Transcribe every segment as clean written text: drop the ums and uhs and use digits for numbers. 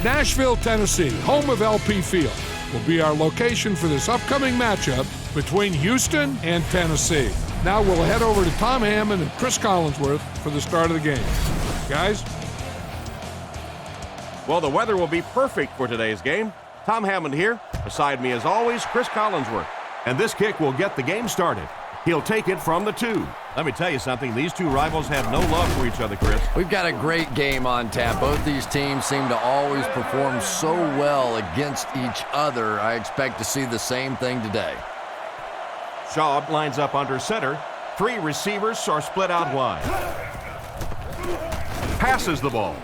Nashville, Tennessee, home of LP Field, will be our location for this upcoming matchup between Houston and Tennessee. Now we'll head over to Tom Hammond and Chris Collinsworth for the start of the game. Guys? Well, the weather will be perfect for today's game. Tom Hammond here. Beside me, as always, Chris Collinsworth. And this kick will get the game started. He'll take it from the 2. Let me tell you something. These two rivals have no love for each other, Chris. We've got a great game on tap. Both these teams seem to always perform so well against each other. I expect to see the same thing today. Schaub lines up under center. 3 receivers are split out wide. Passes the ball.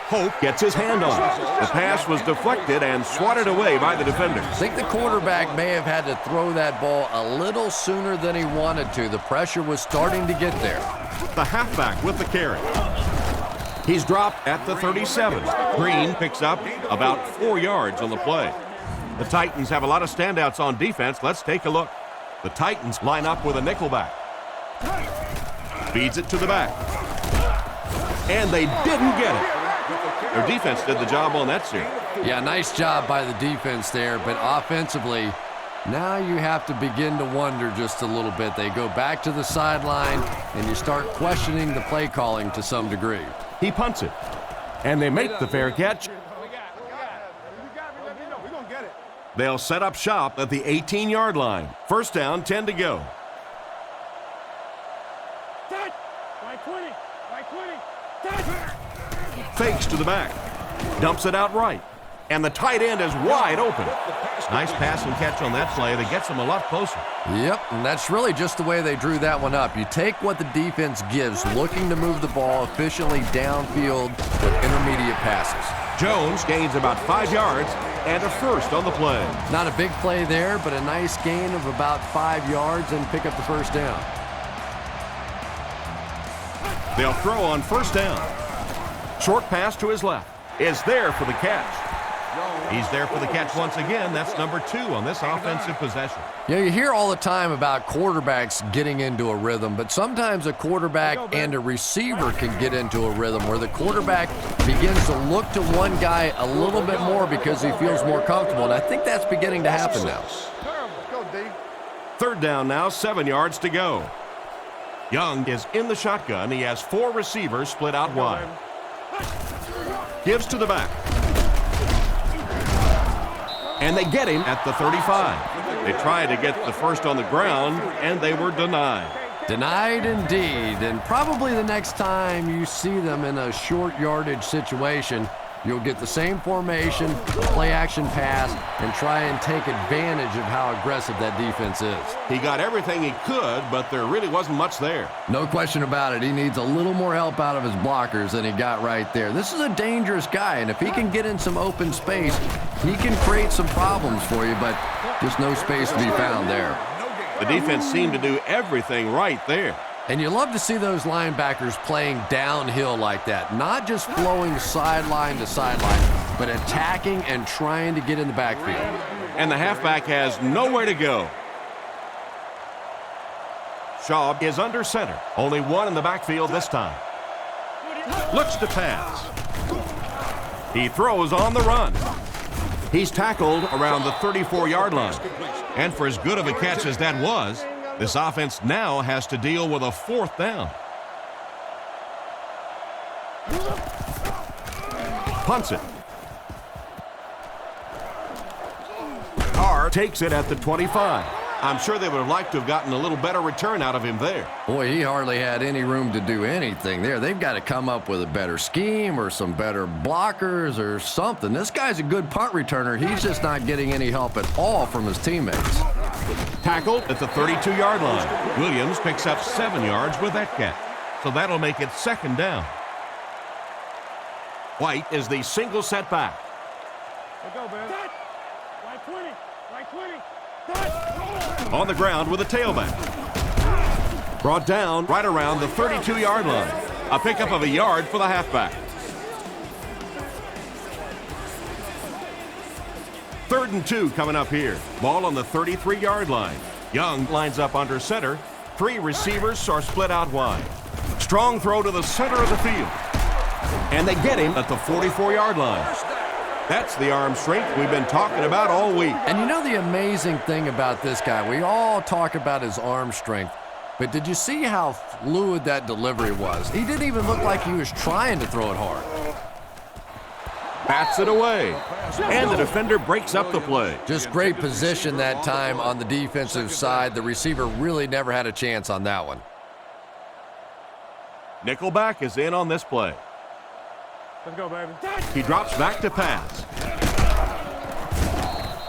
Hope gets his hand on it. The pass was deflected and swatted away by the defenders. I think the quarterback may have had to throw that ball a little sooner than he wanted to. The pressure was starting to get there. The halfback with the carry. He's dropped at the 37. Green picks up about 4 yards on the play. The Titans have a lot of standouts on defense. Let's take a look. The Titans line up with a nickelback. Feeds it to the back. And they didn't get it. Their defense did the job on that series. Yeah, nice job by the defense there, but offensively, now you have to begin to wonder just a little bit. They go back to the sideline, and you start questioning the play calling to some degree. He punts it, and they make the fair catch. They'll set up shop at the 18-yard line. First down, 10 to go. Fakes to the back. Dumps it out right. And the tight end is wide open. Nice pass and catch on that play that gets them a lot closer. Yep, and that's really just the way they drew that one up. You take what the defense gives, looking to move the ball efficiently downfield with intermediate passes. Jones gains about 5 yards and a first on the play. Not a big play there, but a nice gain of about 5 yards and pick up the first down. They'll throw on first down. Short pass to his left is there for the catch. He's there for the catch once again. That's number 2 on this offensive possession. Yeah, you hear all the time about quarterbacks getting into a rhythm, but sometimes a quarterback and a receiver can get into a rhythm where the quarterback begins to look to one guy a little bit more because he feels more comfortable, and I think that's beginning to happen now. Third down now, 7 yards to go. Young is in the shotgun. He has 4 receivers split out wide. Gives to the back. And they get him at the 35. They tried to get the first on the ground, and they were denied. Denied indeed, and probably the next time you see them in a short yardage situation, you'll get the same formation, play action pass, and try and take advantage of how aggressive that defense is. He got everything he could, but there really wasn't much there. No question about it. He needs a little more help out of his blockers than he got right there. This is a dangerous guy, and if he can get in some open space, he can create some problems for you, but just no space to be found there. The defense seemed to do everything right there. And you love to see those linebackers playing downhill like that, not just flowing sideline to sideline, but attacking and trying to get in the backfield. And the halfback has nowhere to go. Schaub is under center. Only one in the backfield this time. Looks to pass. He throws on the run. He's tackled around the 34-yard line. And for as good of a catch as that was, this offense now has to deal with a 4th down. Punts it. Carr takes it at the 25. I'm sure they would have liked to have gotten a little better return out of him there. Boy, he hardly had any room to do anything there. They've got to come up with a better scheme or some better blockers or something. This guy's a good punt returner. He's just not getting any help at all from his teammates. Tackled at the 32-yard line. Williams picks up 7 yards with that catch. So that'll make it 2nd down. White is the single setback. Go, man. Right 20. Right 20. On the ground with a tailback. Brought down right around the 32-yard line. A pickup of a yard for the halfback. 3rd and 2 coming up here. Ball on the 33-yard line. Young lines up under center. 3 receivers are split out wide. Strong throw to the center of the field. And they get him at the 44-yard line. That's the arm strength we've been talking about all week. And you know the amazing thing about this guy, we all talk about his arm strength, but did you see how fluid that delivery was? He didn't even look like he was trying to throw it hard. Bats it away. And the defender breaks up the play. Just great position that time on the defensive side. The receiver really never had a chance on that one. Nickelback is in on this play. Let's go, baby. He drops back to pass.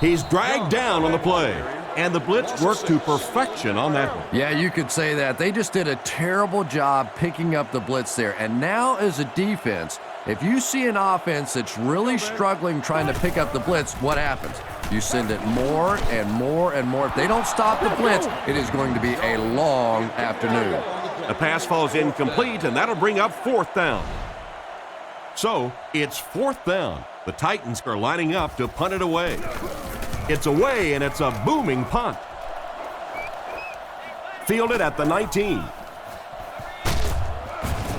He's dragged down on the play. And the blitz worked to perfection on that one. Yeah, you could say that. They just did a terrible job picking up the blitz there. And now as a defense, if you see an offense that's really struggling trying to pick up the blitz, what happens? You send it more and more and more. If they don't stop the blitz, it is going to be a long afternoon. The pass falls incomplete, and that'll bring up 4th down. So, it's 4th down. The Titans are lining up to punt it away. It's away, and it's a booming punt. Fielded at the 19.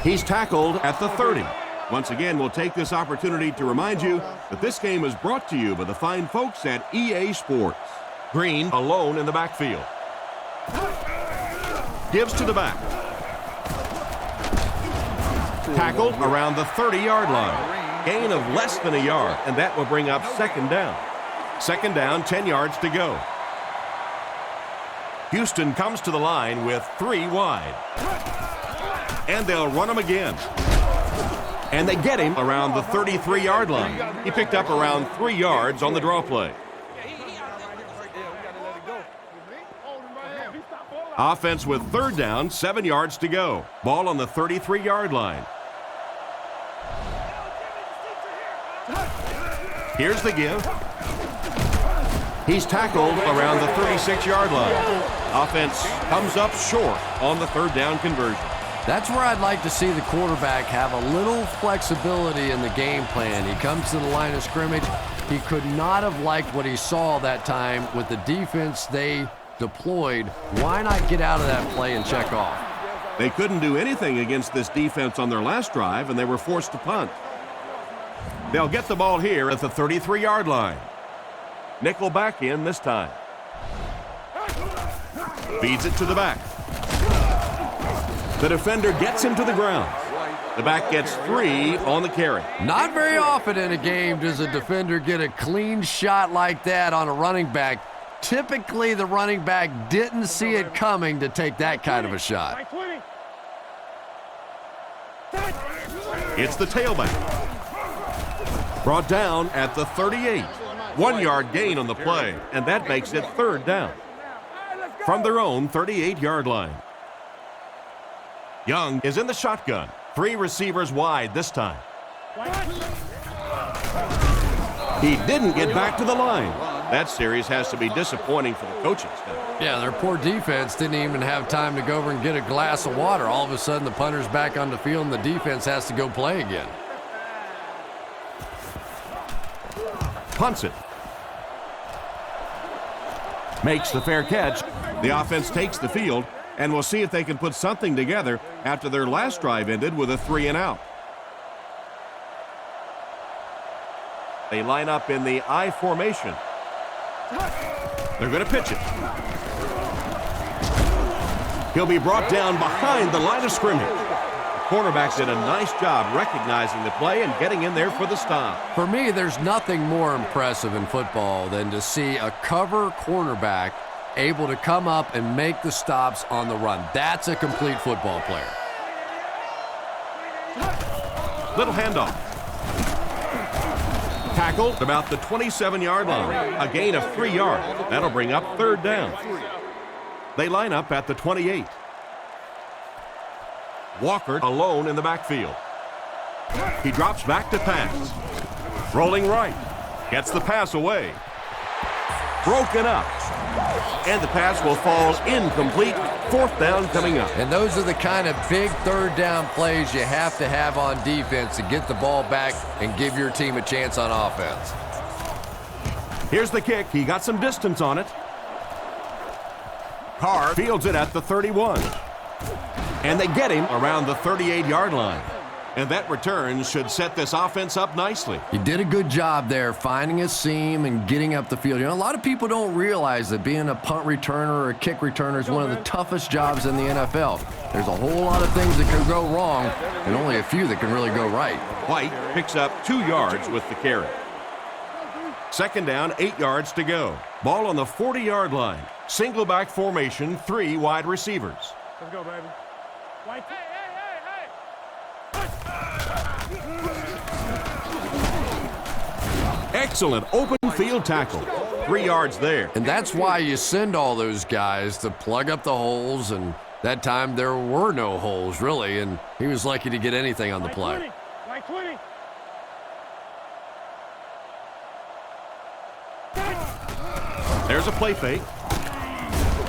He's tackled at the 30. Once again, we'll take this opportunity to remind you that this game is brought to you by the fine folks at EA Sports. Green alone in the backfield. Gives to the back. Tackled around the 30-yard line. Gain of less than a yard, and that will bring up 2nd down. 2nd down, 10 yards to go. Houston comes to the line with 3 wide. And they'll run him again. And they get him around the 33-yard line. He picked up around 3 yards on the draw play. Offense with 3rd down, 7 yards to go. Ball on the 33-yard line. Here's the give. He's tackled around the 36-yard line. Offense comes up short on the 3rd down conversion. That's where I'd like to see the quarterback have a little flexibility in the game plan. He comes to the line of scrimmage. He could not have liked what he saw that time with the defense they deployed. Why not get out of that play and check off? They couldn't do anything against this defense on their last drive, and they were forced to punt. They'll get the ball here at the 33-yard line. Nickel back in this time. Feeds it to the back. The defender gets him to the ground. The back gets 3 on the carry. Not very often in a game does a defender get a clean shot like that on a running back. Typically, the running back didn't see it coming to take that kind of a shot. It's the tailback. Brought down at the 38. 1-yard gain on the play, and that makes it 3rd down. From their own 38-yard line. Young is in the shotgun. 3 receivers wide this time. He didn't get back to the line. That series has to be disappointing for the coaching staff. Yeah, their poor defense didn't even have time to go over and get a glass of water. All of a sudden, the punter's back on the field, and the defense has to go play again. Punts it. Makes the fair catch. The offense takes the field, and we'll see if they can put something together after their last drive ended with a 3-and-out. They line up in the I formation. They're going to pitch it. He'll be brought down behind the line of scrimmage. The cornerback did a nice job recognizing the play and getting in there for the stop. For me, there's nothing more impressive in football than to see a cover cornerback able to come up and make the stops on the run. That's a complete football player. Little handoff. Tackled about the 27-yard line. A gain of 3 yards. That'll bring up 3rd down. They line up at the 28. Walker alone in the backfield. He drops back to pass. Rolling right. Gets the pass away. Broken up. And the pass will fall incomplete. 4th down coming up. And those are the kind of big 3rd down plays you have to have on defense to get the ball back and give your team a chance on offense. Here's the kick. He got some distance on it. Carr fields it at the 31. And they get him around the 38-yard line. And that return should set this offense up nicely. He did a good job there finding a seam and getting up the field. You know, a lot of people don't realize that being a punt returner or a kick returner is one of the toughest jobs in the NFL. There's a whole lot of things that can go wrong and only a few that can really go right. White picks up 2 yards with the carry. Second down, 8 yards to go. Ball on the 40-yard line. Single back formation, 3 wide receivers. Let's go, baby. White. Excellent open field tackle. 3 yards there. And that's why you send all those guys to plug up the holes, and that time there were no holes, really, and he was lucky to get anything on the play. White 20. There's a play fake.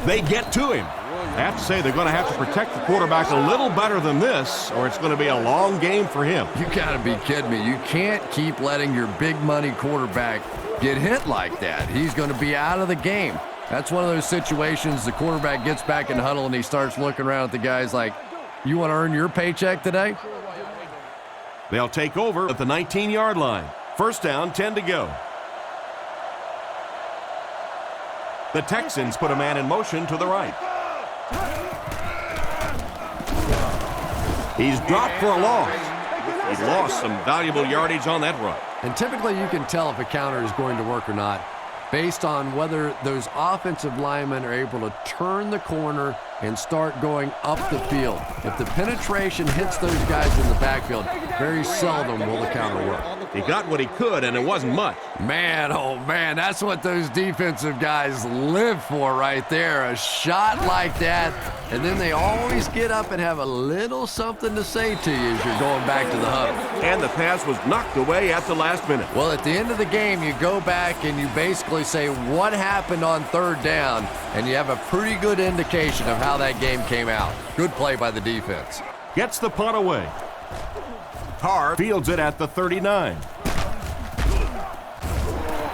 They get to him. I have to say they're going to have to protect the quarterback a little better than this, or it's going to be a long game for him. You got to be kidding me. You can't keep letting your big money quarterback get hit like that. He's going to be out of the game. That's one of those situations the quarterback gets back in the huddle and he starts looking around at the guys like, you want to earn your paycheck today? They'll take over at the 19-yard line. First down, 10 to go. The Texans put a man in motion to the right. He's dropped for a loss. He lost some valuable yardage on that run. And typically you can tell if a counter is going to work or not based on whether those offensive linemen are able to turn the corner and start going up the field. If the penetration hits those guys in the backfield, very seldom will the counter work. He got what he could, and it wasn't much. Man, oh man, that's what those defensive guys live for right there. A shot like that, and then they always get up and have a little something to say to you as you're going back to the huddle. And the pass was knocked away at the last minute. Well, at the end of the game, you go back and you basically say what happened on third down, and you have a pretty good indication of how that game came out. Good play by the defense. Gets the punt away. Carr fields it at the 39.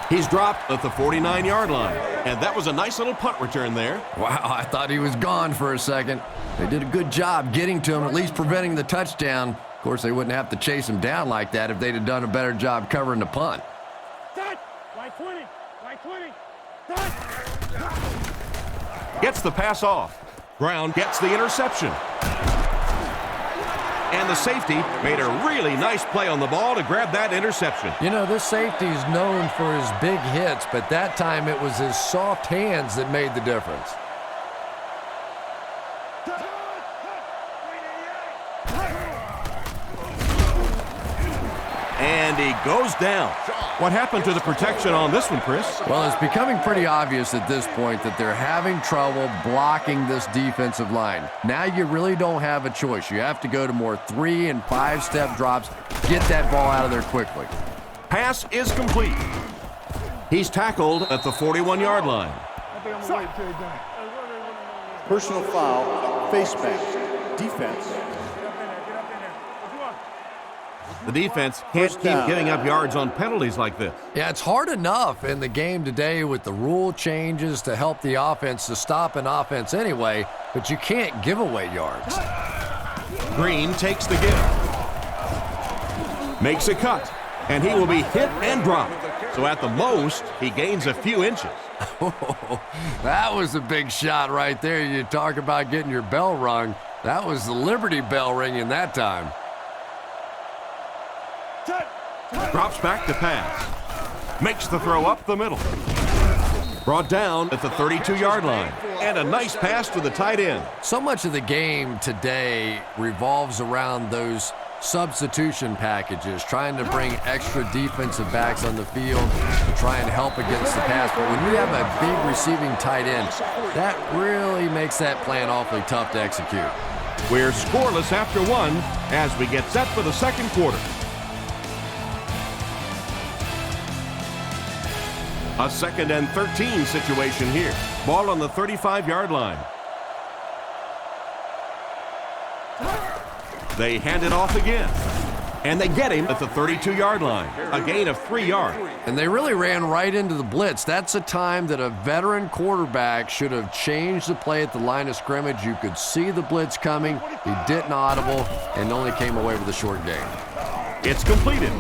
He's dropped at the 49-yard line. And that was a nice little punt return there. Wow, I thought he was gone for a second. They did a good job getting to him, at least preventing the touchdown. Of course, they wouldn't have to chase him down like that if they'd have done a better job covering the punt. White 20. White 20. Gets the pass off. Brown gets the interception. And the safety made a really nice play on the ball to grab that interception. You know, this safety is known for his big hits, but that time it was his soft hands that made the difference. And he goes down. What happened to the protection on this one, Chris? Well, it's becoming pretty obvious at this point that they're having trouble blocking this defensive line. Now you really don't have a choice. You have to go to more 3- and 5-step drops, get that ball out of there quickly. Pass is complete. He's tackled at the 41-yard line. Personal foul, face mask, defense. The defense can't keep giving up yards on penalties like this. Yeah, it's hard enough in the game today with the rule changes to help the offense to stop an offense anyway, but you can't give away yards. Green takes the give. Makes a cut, and he will be hit and dropped. So at the most, he gains a few inches. That was a big shot right there. You talk about getting your bell rung. That was the Liberty Bell ringing that time. Drops back to pass. Makes the throw up the middle. Brought down at the 32-yard line. And a nice pass to the tight end. So much of the game today revolves around those substitution packages, trying to bring extra defensive backs on the field to try and help against the pass. But when you have a big receiving tight end, that really makes that plan awfully tough to execute. We're scoreless after one as we get set for the second quarter. A 2nd and 13 situation here. Ball on the 35-yard line. They hand it off again. And they get him at the 32-yard line, a gain of 3 yards. And they really ran right into the blitz. That's a time that a veteran quarterback should have changed the play at the line of scrimmage. You could see the blitz coming. He didn't audible and only came away with a short gain. It's completed.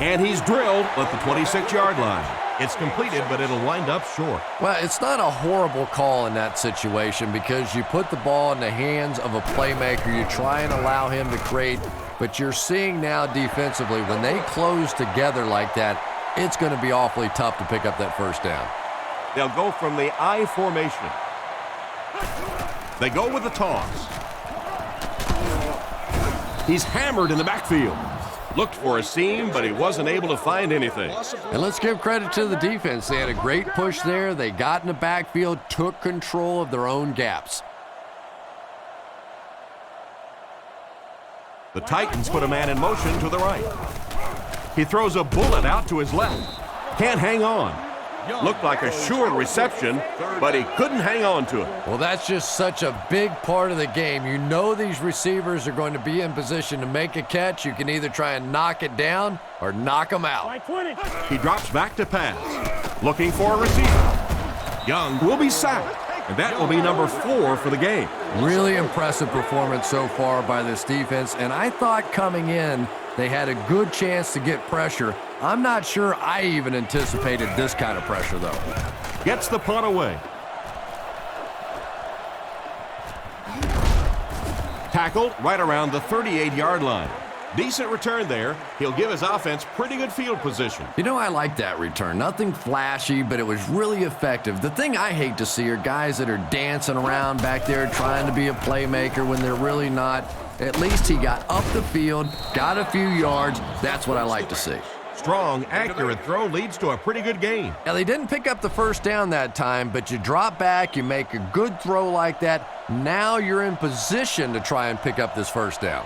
And he's drilled at the 26-yard line. It's completed, but it'll wind up short. Well, it's not a horrible call in that situation because you put the ball in the hands of a playmaker. You try and allow him to create, but you're seeing now defensively, when they close together like that, it's going to be awfully tough to pick up that first down. They'll go from the I formation. They go with the toss. He's hammered in the backfield. Looked for a seam, but he wasn't able to find anything. And let's give credit to the defense. They had a great push there. They got in the backfield, took control of their own gaps. The Titans put a man in motion to the right. He throws a bullet out to his left. Can't hang on. Looked like a sure reception, but he couldn't hang on to it. Well, that's just such a big part of the game. You know these receivers are going to be in position to make a catch. You can either try and knock it down or knock them out. He drops back to pass, looking for a receiver. Young will be sacked, and that will be number 4 for the game. Really impressive performance so far by this defense, and I thought coming in they had a good chance to get pressure. I'm not sure I even anticipated this kind of pressure, though. Gets the punt away. Tackled right around the 38-yard line. Decent return there. He'll give his offense pretty good field position. You know, I like that return. Nothing flashy, but it was really effective. The thing I hate to see are guys that are dancing around back there trying to be a playmaker when they're really not. At least he got up the field, got a few yards. That's what I like to see. Strong, accurate throw leads to a pretty good gain. Now, they didn't pick up the first down that time, but you drop back, you make a good throw like that. Now you're in position to try and pick up this first down.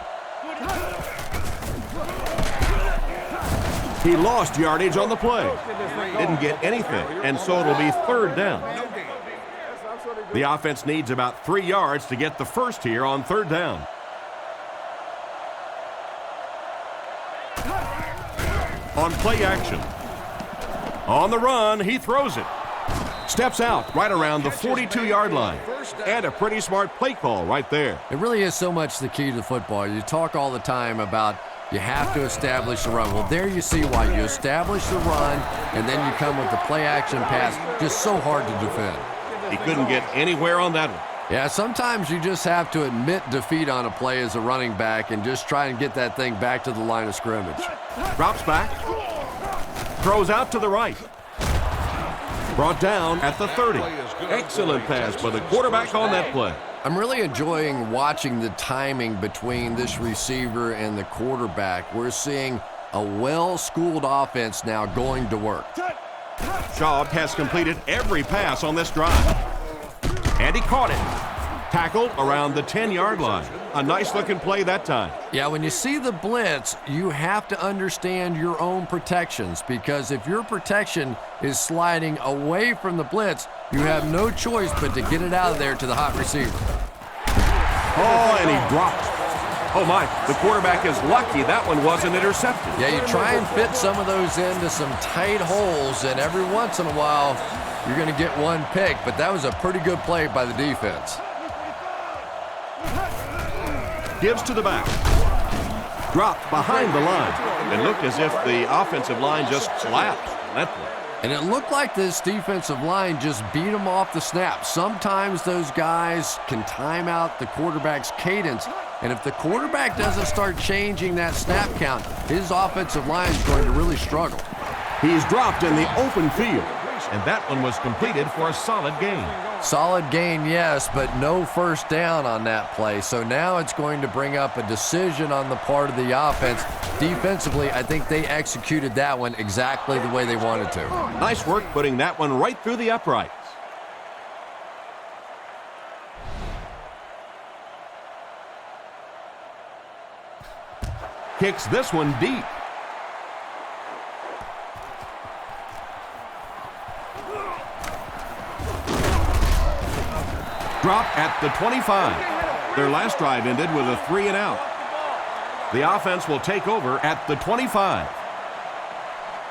He lost yardage on the play. Didn't get anything, and so it'll be 3rd down. The offense needs about 3 yards to get the first here on 3rd down. On play action. On the run, he throws it. Steps out right around the 42-yard line. And a pretty smart play call right there. It really is so much the key to football. You talk all the time about you have to establish the run. Well, there you see why. You establish the run, and then you come with the play action pass. Just so hard to defend. He couldn't get anywhere on that one. Yeah, sometimes you just have to admit defeat on a play as a running back and just try and get that thing back to the line of scrimmage. Drops back. Throws out to the right. Brought down at the 30. Excellent pass by the quarterback on that play. I'm really enjoying watching the timing between this receiver and the quarterback. We're seeing a well-schooled offense now going to work. Schaub has completed every pass on this drive. And he caught it. Tackled around the 10-yard line. A nice-looking play that time. Yeah, when you see the blitz, you have to understand your own protections, because if your protection is sliding away from the blitz, you have no choice but to get it out of there to the hot receiver. Oh, and he dropped. Oh, my. The quarterback is lucky that one wasn't intercepted. Yeah, you try and fit some of those into some tight holes, and every once in a while, you're going to get one pick, but that was a pretty good play by the defense. Gives to the back. Dropped behind the line. It looked as if the offensive line just collapsed on that play. And it looked like this defensive line just beat them off the snap. Sometimes those guys can time out the quarterback's cadence, and if the quarterback doesn't start changing that snap count, his offensive line is going to really struggle. He's dropped in the open field, and that one was completed for a solid gain. Solid gain, yes, but no first down on that play. So now it's going to bring up a decision on the part of the offense. Defensively, I think they executed that one exactly the way they wanted to. Nice work putting that one right through the uprights. Kicks this one deep. Drop at the 25. Their last drive ended with a 3-and-out. The offense will take over at the 25.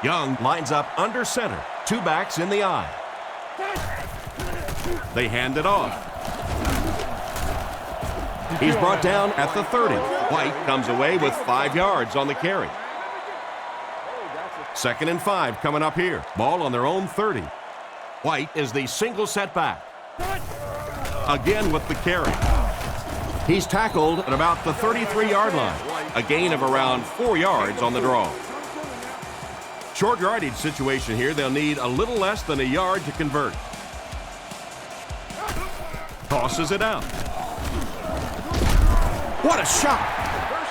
Young lines up under center. Two backs in the eye. They hand it off. He's brought down at the 30. White comes away with 5 yards on the carry. 2nd and 5 coming up here. Ball on their own 30. White is the single setback. Again with the carry. He's tackled at about the 33-yard line. A gain of around 4 yards on the draw. Short yardage situation here. They'll need a little less than a yard to convert. Tosses it out. What a shot!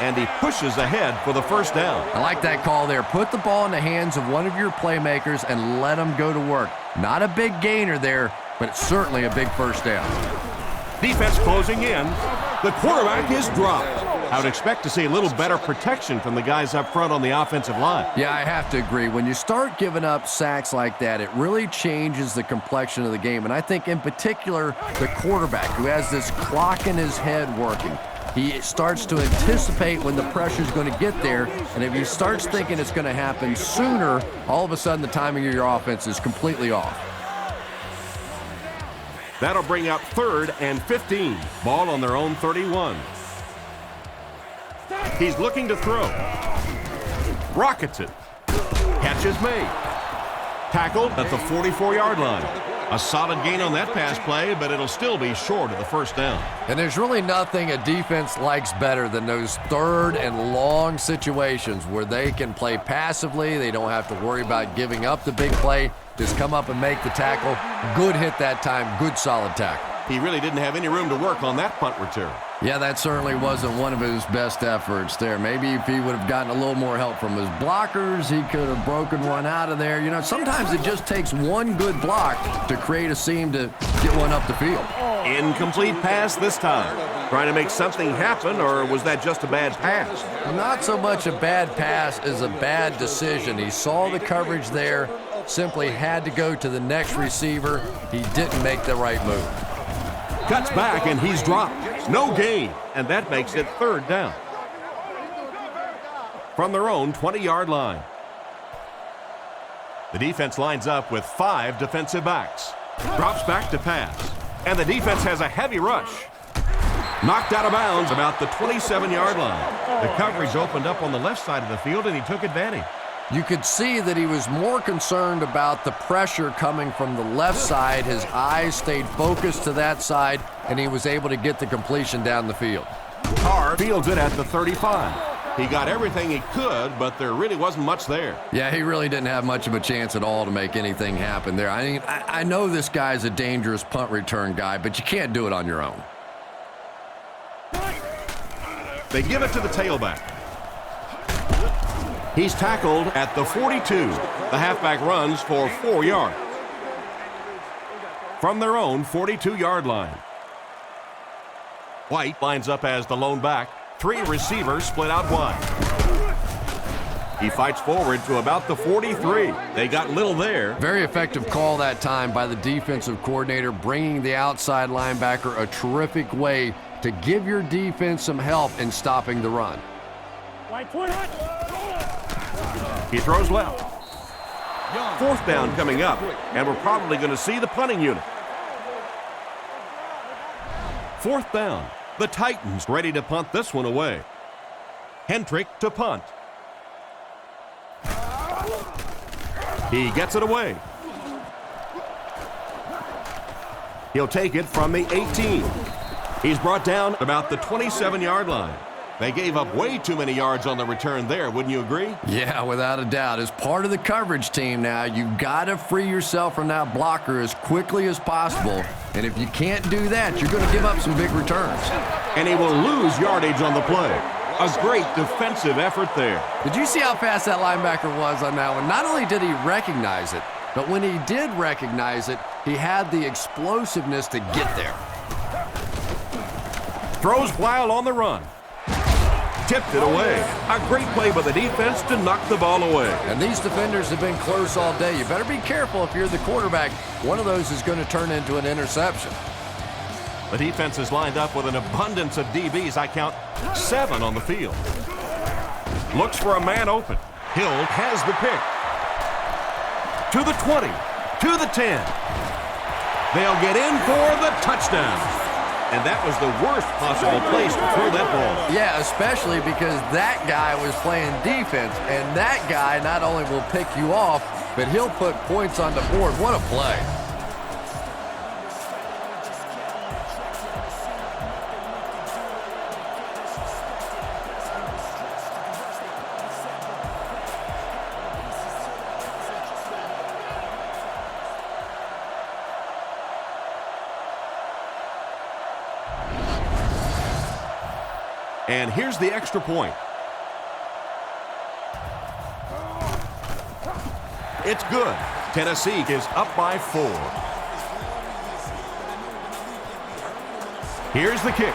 And he pushes ahead for the first down. I like that call there. Put the ball in the hands of one of your playmakers and let them go to work. Not a big gainer there, but it's certainly a big first down. Defense closing in. The quarterback is dropped. I would expect to see a little better protection from the guys up front on the offensive line. Yeah, I have to agree. When you start giving up sacks like that, it really changes the complexion of the game. And I think in particular, the quarterback who has this clock in his head working, he starts to anticipate when the pressure is going to get there. And if he starts thinking it's going to happen sooner, all of a sudden the timing of your offense is completely off. That'll bring up 3rd and 15. Ball on their own 31. He's looking to throw. Rockets it. Catch is made. Tackled at the 44-yard line. A solid gain on that pass play, but it'll still be short of the first down. And there's really nothing a defense likes better than those 3rd and long situations where they can play passively. They don't have to worry about giving up the big play. Just come up and make the tackle. Good hit that time. Good solid tackle. He really didn't have any room to work on that punt return. Yeah, that certainly wasn't one of his best efforts there. Maybe if he would have gotten a little more help from his blockers, he could have broken one out of there. You know, sometimes it just takes one good block to create a seam to get one up the field. Incomplete pass this time. Trying to make something happen, or was that just a bad pass? Not so much a bad pass as a bad decision. He saw the coverage there, simply had to go to the next receiver. He didn't make the right move. Cuts back, and he's dropped. No gain, and that makes it 3rd down. From their own 20-yard line. The defense lines up with 5 defensive backs. Drops back to pass, and the defense has a heavy rush. Knocked out of bounds about the 27-yard line. The coverage opened up on the left side of the field, and he took advantage. You could see that he was more concerned about the pressure coming from the left side. His eyes stayed focused to that side, and he was able to get the completion down the field. Carr fields it at the 35. He got everything he could, but there really wasn't much there. Yeah, he really didn't have much of a chance at all to make anything happen there. I mean, I know this guy's a dangerous punt return guy, but you can't do it on your own. They give it to the tailback. He's tackled at the 42. The halfback runs for 4 yards. From their own 42-yard line. White lines up as the lone back. 3 receivers split out wide. He fights forward to about the 43. They got little there. Very effective call that time by the defensive coordinator, bringing the outside linebacker a terrific way to give your defense some help in stopping the run. He throws left. 4th down coming up, and we're probably going to see the punting unit. 4th down. The Titans ready to punt this one away. Hendrick to punt. He gets it away. He'll take it from the 18. He's brought down about the 27-yard line. They gave up way too many yards on the return there, wouldn't you agree? Yeah, without a doubt. As part of the coverage team now, you've got to free yourself from that blocker as quickly as possible. And if you can't do that, you're going to give up some big returns. And he will lose yardage on the play. A great defensive effort there. Did you see how fast that linebacker was on that one? Not only did he recognize it, but when he did recognize it, he had the explosiveness to get there. Throws while on the run. Tipped it away. A great play by the defense to knock the ball away. And these defenders have been close all day. You better be careful if you're the quarterback. One of those is going to turn into an interception. The defense is lined up with an abundance of DBs. I count 7 on the field. Looks for a man open. Hill has the pick. To the 20. To the 10. They'll get in for the touchdown. And that was the worst possible place to throw that ball. Yeah, especially because that guy was playing defense, and that guy not only will pick you off, but he'll put points on the board. What a play. And here's the extra point. It's good. Tennessee is up by 4. Here's the kick.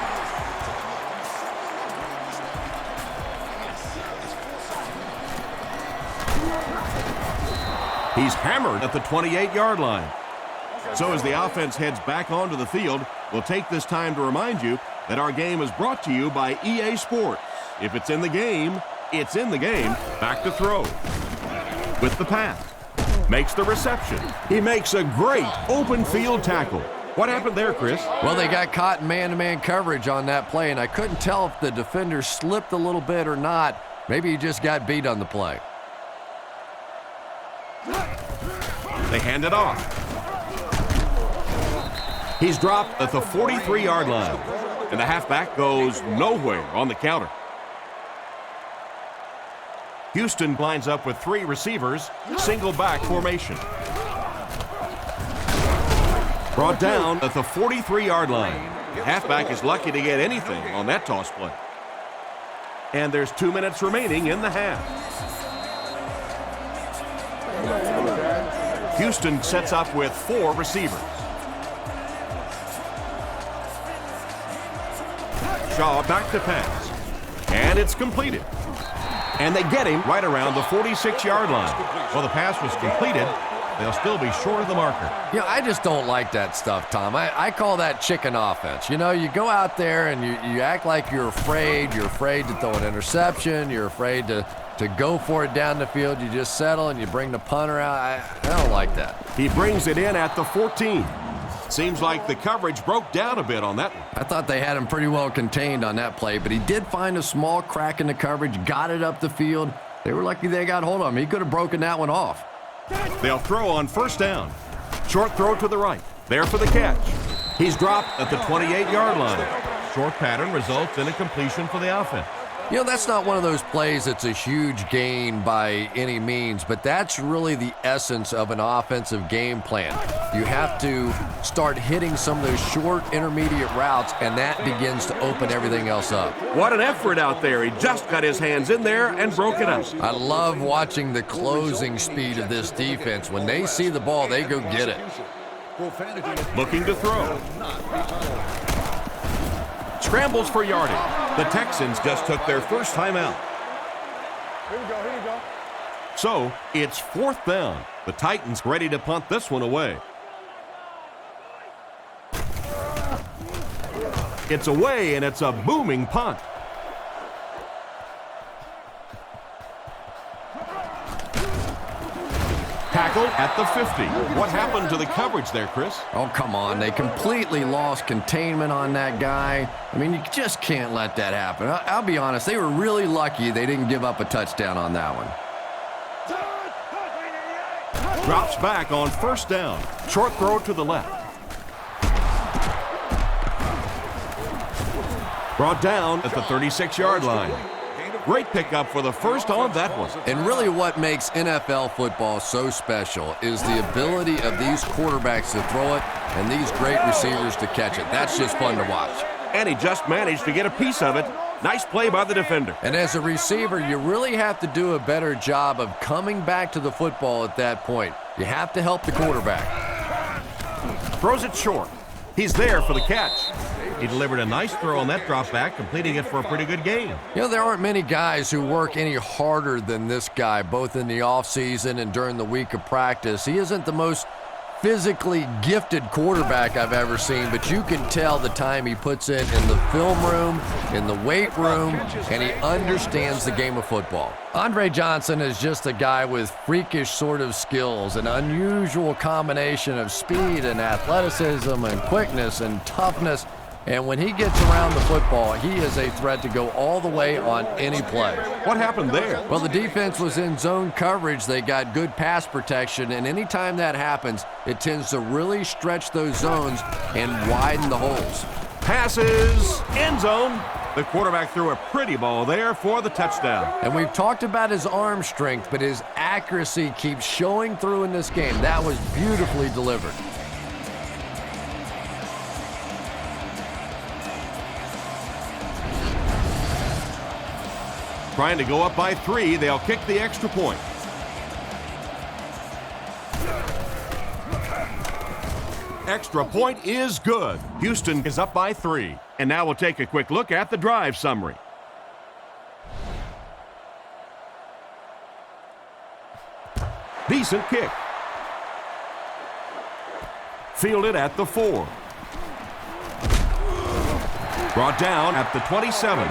He's hammered at the 28-yard line. So as the offense heads back onto the field, we'll take this time to remind you that our game is brought to you by EA Sports. If it's in the game, it's in the game. Back to throw. With the pass. Makes the reception. He makes a great open field tackle. What happened there, Chris? Well, they got caught in man-to-man coverage on that play, and I couldn't tell if the defender slipped a little bit or not. Maybe he just got beat on the play. They hand it off. He's dropped at the 43-yard line. And the halfback goes nowhere on the counter. Houston lines up with 3 receivers, single back formation. Brought down at the 43-yard line. The halfback is lucky to get anything on that toss play. And there's 2 minutes remaining in the half. Houston sets up with 4 receivers. Shaw back to pass. And it's completed. And they get him right around the 46-yard line. Well, the pass was completed. They'll still be short of the marker. Yeah, I just don't like that stuff, Tom. I call that chicken offense. You know, you go out there and you act like you're afraid. You're afraid to throw an interception. You're afraid to go for it down the field. You just settle and you bring the punter out. I don't like that. He brings it in at the 14. Seems like the coverage broke down a bit on that one. I thought they had him pretty well contained on that play, but he did find a small crack in the coverage, got it up the field. They were lucky they got hold of him. He could have broken that one off. They'll throw on first down. Short throw to the right. There for the catch. He's dropped at the 28-yard line. Short pattern results in a completion for the offense. You know, that's not one of those plays that's a huge gain by any means, but that's really the essence of an offensive game plan. You have to start hitting some of those short intermediate routes, and that begins to open everything else up. What an effort out there. He just got his hands in there and broke it up. I love watching the closing speed of this defense. When they see the ball, they go get it. Looking to throw. Scrambles for yardage. The Texans just took their first time out. Here we go. So, it's 4th down. The Titans ready to punt this one away. It's away, and it's a booming punt. Tackled at the 50. What happened to the coverage there, Chris? Oh, come on. They completely lost containment on that guy. I mean, you just can't let that happen. I'll be honest. They were really lucky they didn't give up a touchdown on that one. Drops back on first down. Short throw to the left. Brought down at the 36-yard line. Great pickup for the first on that one. And really what makes NFL football so special is the ability of these quarterbacks to throw it and these great receivers to catch it. That's just fun to watch. And he just managed to get a piece of it. Nice play by the defender. And as a receiver, you really have to do a better job of coming back to the football at that point. You have to help the quarterback. Throws it short. He's there for the catch. He delivered a nice throw on that drop back, completing it for a pretty good game. You know, there aren't many guys who work any harder than this guy, both in the offseason and during the week of practice. He isn't the most physically gifted quarterback I've ever seen, but you can tell the time he puts in the film room, in the weight room, and he understands the game of football. Andre Johnson is just a guy with freakish sort of skills, an unusual combination of speed and athleticism and quickness and toughness. And when he gets around the football, he is a threat to go all the way on any play. What happened there? Well, the defense was in zone coverage. They got good pass protection, and anytime that happens, it tends to really stretch those zones and widen the holes. Passes, end zone. The quarterback threw a pretty ball there for the touchdown. And we've talked about his arm strength, but his accuracy keeps showing through in this game. That was beautifully delivered. Trying to go up by 3, they'll kick the extra point. Extra point is good. Houston is up by 3. And now we'll take a quick look at the drive summary. Decent kick. Fielded at the 4. Brought down at the 27.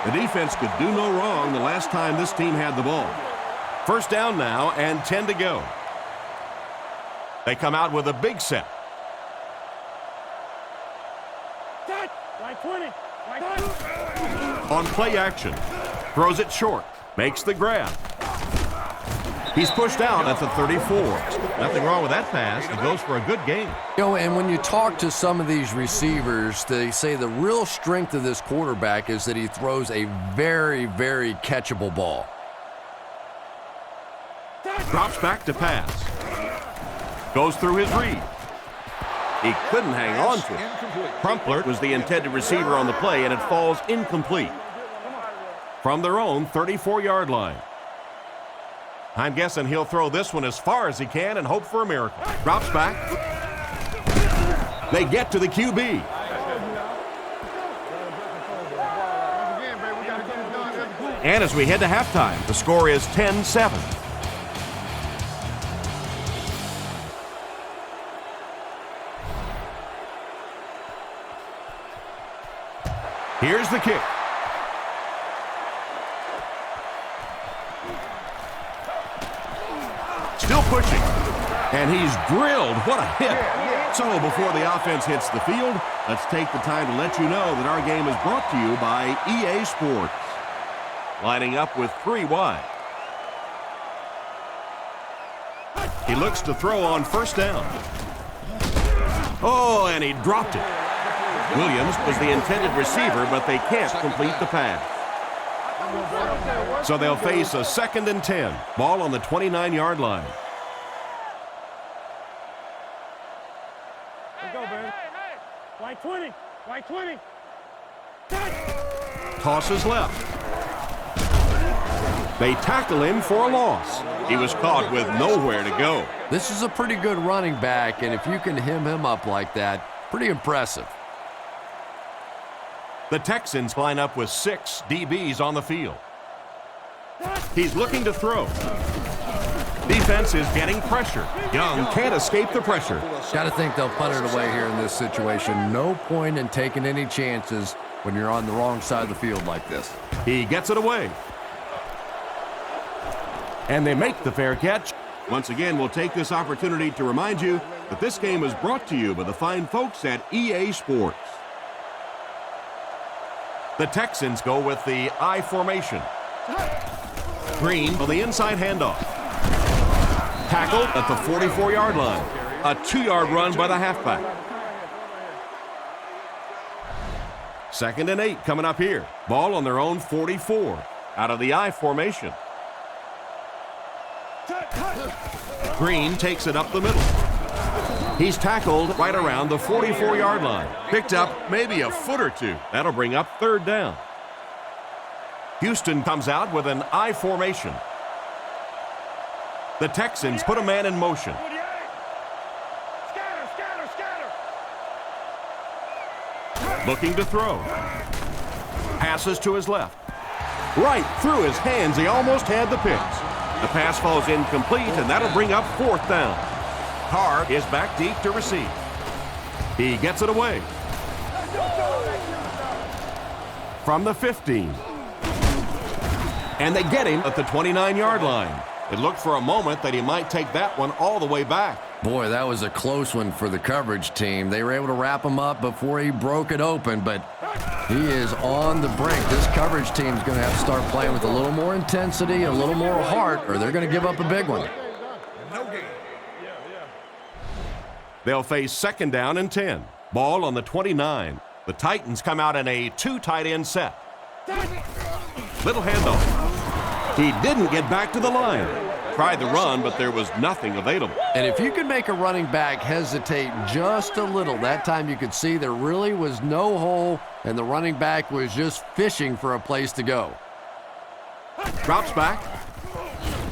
The defense could do no wrong the last time this team had the ball. First down now and 10 to go. They come out with a big set. Right 20. On play action. Throws it short. Makes the grab. He's pushed out at the 34. Nothing wrong with that pass. He goes for a good gain. You know, and when you talk to some of these receivers, they say the real strength of this quarterback is that he throws a very, very catchable ball. Drops back to pass. Goes through his read. He couldn't hang on to it. Crumpler was the intended receiver on the play, and it falls incomplete. From their own 34-yard line. I'm guessing he'll throw this one as far as he can and hope for a miracle. Drops back. They get to the QB. And as we head to halftime, the score is 10-7. Here's the kick. Still pushing. And he's drilled. What a hit. So before the offense hits the field, let's take the time to let you know that our game is brought to you by EA Sports. Lining up with 3 wide. He looks to throw on first down. Oh, and he dropped it. Williams was the intended receiver, but they can't complete the pass. So they'll face a 2nd and 10. Ball on the 29-yard line. Go, man. Right 20. Right 20. Tosses left. They tackle him for a loss. He was caught with nowhere to go. This is a pretty good running back, and if you can hem him up like that, pretty impressive. The Texans line up with 6 DBs on the field. He's looking to throw. Defense is getting pressure. Young can't escape the pressure. Got to think they'll punt it away here in this situation. No point in taking any chances when you're on the wrong side of the field like this. He gets it away. And they make the fair catch. Once again, we'll take this opportunity to remind you that this game is brought to you by the fine folks at EA Sports. The Texans go with the I formation. Green on the inside handoff. Tackled at the 44-yard line. A 2-yard run by the halfback. 2nd and 8 coming up here. Ball on their own 44. Out of the I formation. Green takes it up the middle. He's tackled right around the 44-yard line. Picked up maybe a foot or two. That'll bring up 3rd down. Houston comes out with an I formation. The Texans put a man in motion. Looking to throw. Passes to his left. Right through his hands. He almost had the pitch. The pass falls incomplete, and that'll bring up 4th down. Carr is back deep to receive. He gets it away. From the 15. And they get him at the 29-yard line. It looked for a moment that he might take that one all the way back. Boy, that was a close one for the coverage team. They were able to wrap him up before he broke it open, but he is on the brink. This coverage team is going to have to start playing with a little more intensity, a little more heart, or they're going to give up a big one. They'll face 2nd down and 10. Ball on the 29. The Titans come out in a 2 tight end set. Little handoff. He didn't get back to the line. Tried the run, but there was nothing available. And if you could make a running back hesitate just a little, that time you could see there really was no hole, and the running back was just fishing for a place to go. Drops back.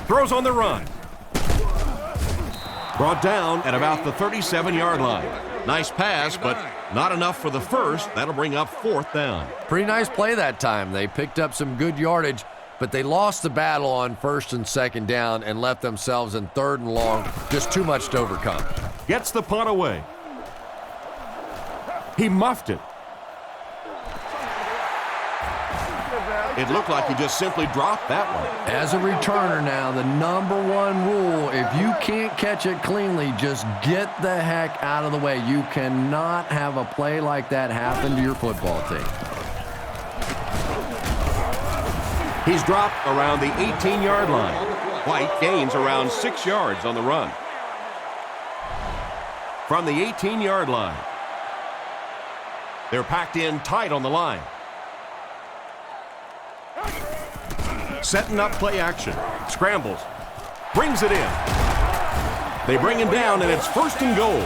Throws on the run. Brought down at about the 37-yard line. Nice pass, but not enough for the first. That'll bring up 4th down. Pretty nice play that time. They picked up some good yardage, but they lost the battle on 1st and 2nd down and left themselves in 3rd and long. Just too much to overcome. Gets the punt away. He muffed it. It looked like he just simply dropped that one. As a returner now, the #1 rule, if you can't catch it cleanly, just get the heck out of the way. You cannot have a play like that happen to your football team. He's dropped around the 18-yard line. White gains around 6 yards on the run. From the 18-yard line. They're packed in tight on the line. Setting up play action. Scrambles. Brings it in. They bring him down, and it's 1st and goal.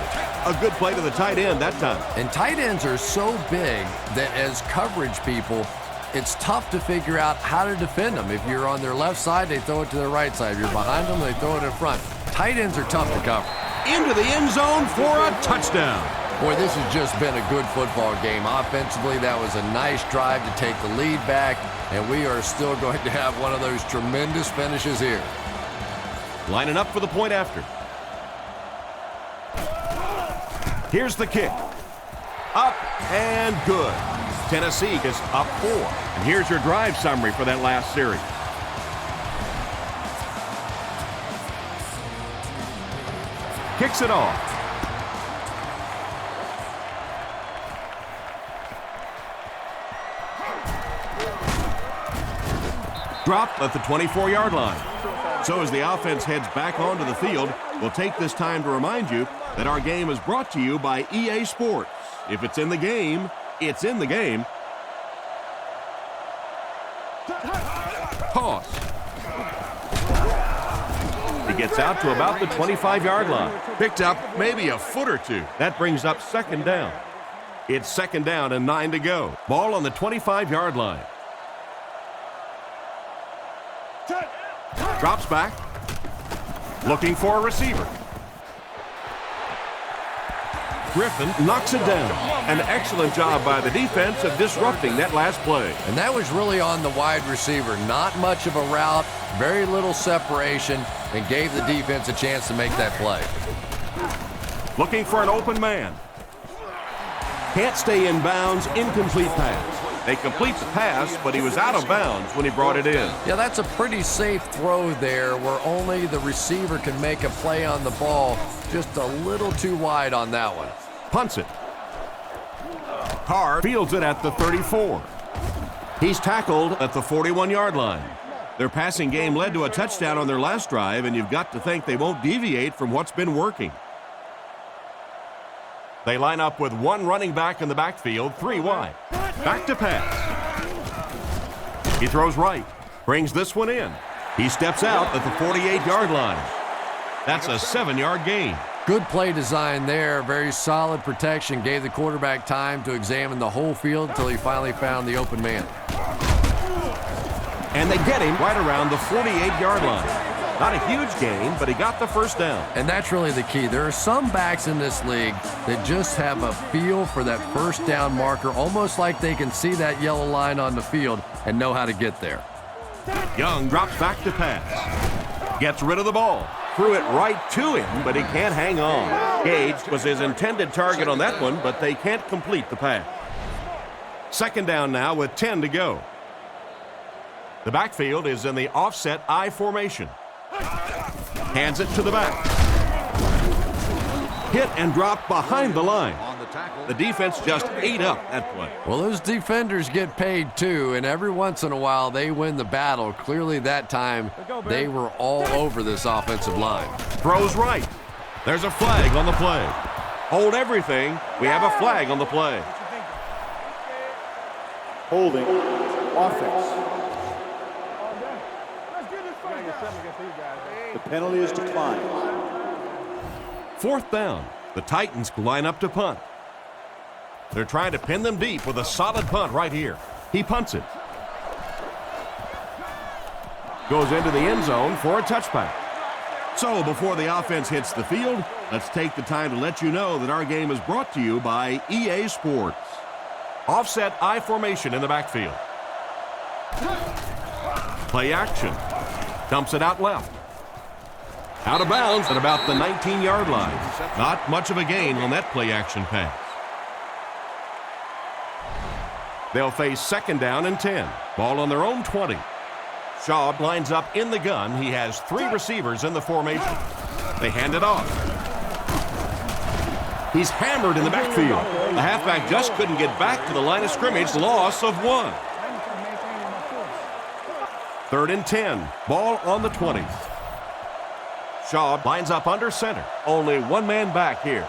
A good play to the tight end that time. And tight ends are so big that as coverage people, it's tough to figure out how to defend them. If you're on their left side, they throw it to their right side. If you're behind them, they throw it in front. Tight ends are tough to cover. Into the end zone for a touchdown. Boy, this has just been a good football game. Offensively, that was a nice drive to take the lead back, and we are still going to have one of those tremendous finishes here. Lining up for the point after. Here's the kick. Up and good. Tennessee is up 4. And here's your drive summary for that last series. Kicks it off. Dropped at the 24-yard line. So as the offense heads back onto the field, we'll take this time to remind you that our game is brought to you by EA Sports. If it's in the game, it's in the game. Toss. He gets out to about the 25-yard line. Picked up maybe a foot or two. That brings up 2nd down. It's 2nd down and 9 to go. Ball on the 25-yard line. Drops back. Looking for a receiver. Griffin knocks it down. An excellent job by the defense of disrupting that last play. And that was really on the wide receiver. Not much of a route, very little separation, and gave the defense a chance to make that play. Looking for an open man. Can't stay in bounds, incomplete pass. They complete the pass, but he was out of bounds when he brought it in. Yeah, that's a pretty safe throw there where only the receiver can make a play on the ball. Just a little too wide on that one. Punts it. Carr fields it at the 34. He's tackled at the 41-yard line. Their passing game led to a touchdown on their last drive, and you've got to think they won't deviate from what's been working. They line up with one running back in the backfield, 3 wide. Back to pass. He throws right. Brings this one in. He steps out at the 48-yard line. That's a 7-yard gain. Good play design there. Very solid protection. Gave the quarterback time to examine the whole field until he finally found the open man. And they get him right around the 48-yard line. Not a huge gain, but he got the first down. And that's really the key. There are some backs in this league that just have a feel for that first down marker, almost like they can see that yellow line on the field and know how to get there. Young drops back to pass. Gets rid of the ball. threw it right to him, but he can't hang on. Gage was his intended target on that one, but they can't complete the pass. Second down now with 10 to go. The backfield is in the offset I formation. Hands it to the back. Hit and drop behind the line. The defense just ate up that play. Well, those defenders get paid too, and every once in a while they win the battle. Clearly that time they were all over this offensive line. Throws right. There's a flag on the play. Hold everything. We have a flag on the play. Holding offense. The penalty is declined. Fourth down. The Titans line up to punt. They're trying to pin them deep with a solid punt right here. He punts it. Goes into the end zone for a touchback. So before the offense hits the field, let's take the time to let you know that our game is brought to you by EA Sports. Offset I formation in the backfield. Play action. Dumps it out left. Out of bounds at about the 19-yard line. Not much of a gain on that play action pass. They'll face second down and 10. Ball on their own 20. Shaw lines up in the gun. He has 3 receivers in the formation. They hand it off. He's hammered in the backfield. The halfback just couldn't get back to the line of scrimmage. Loss of 1. Third and 10. Ball on the 20. Shaw lines up under center. Only one man back here.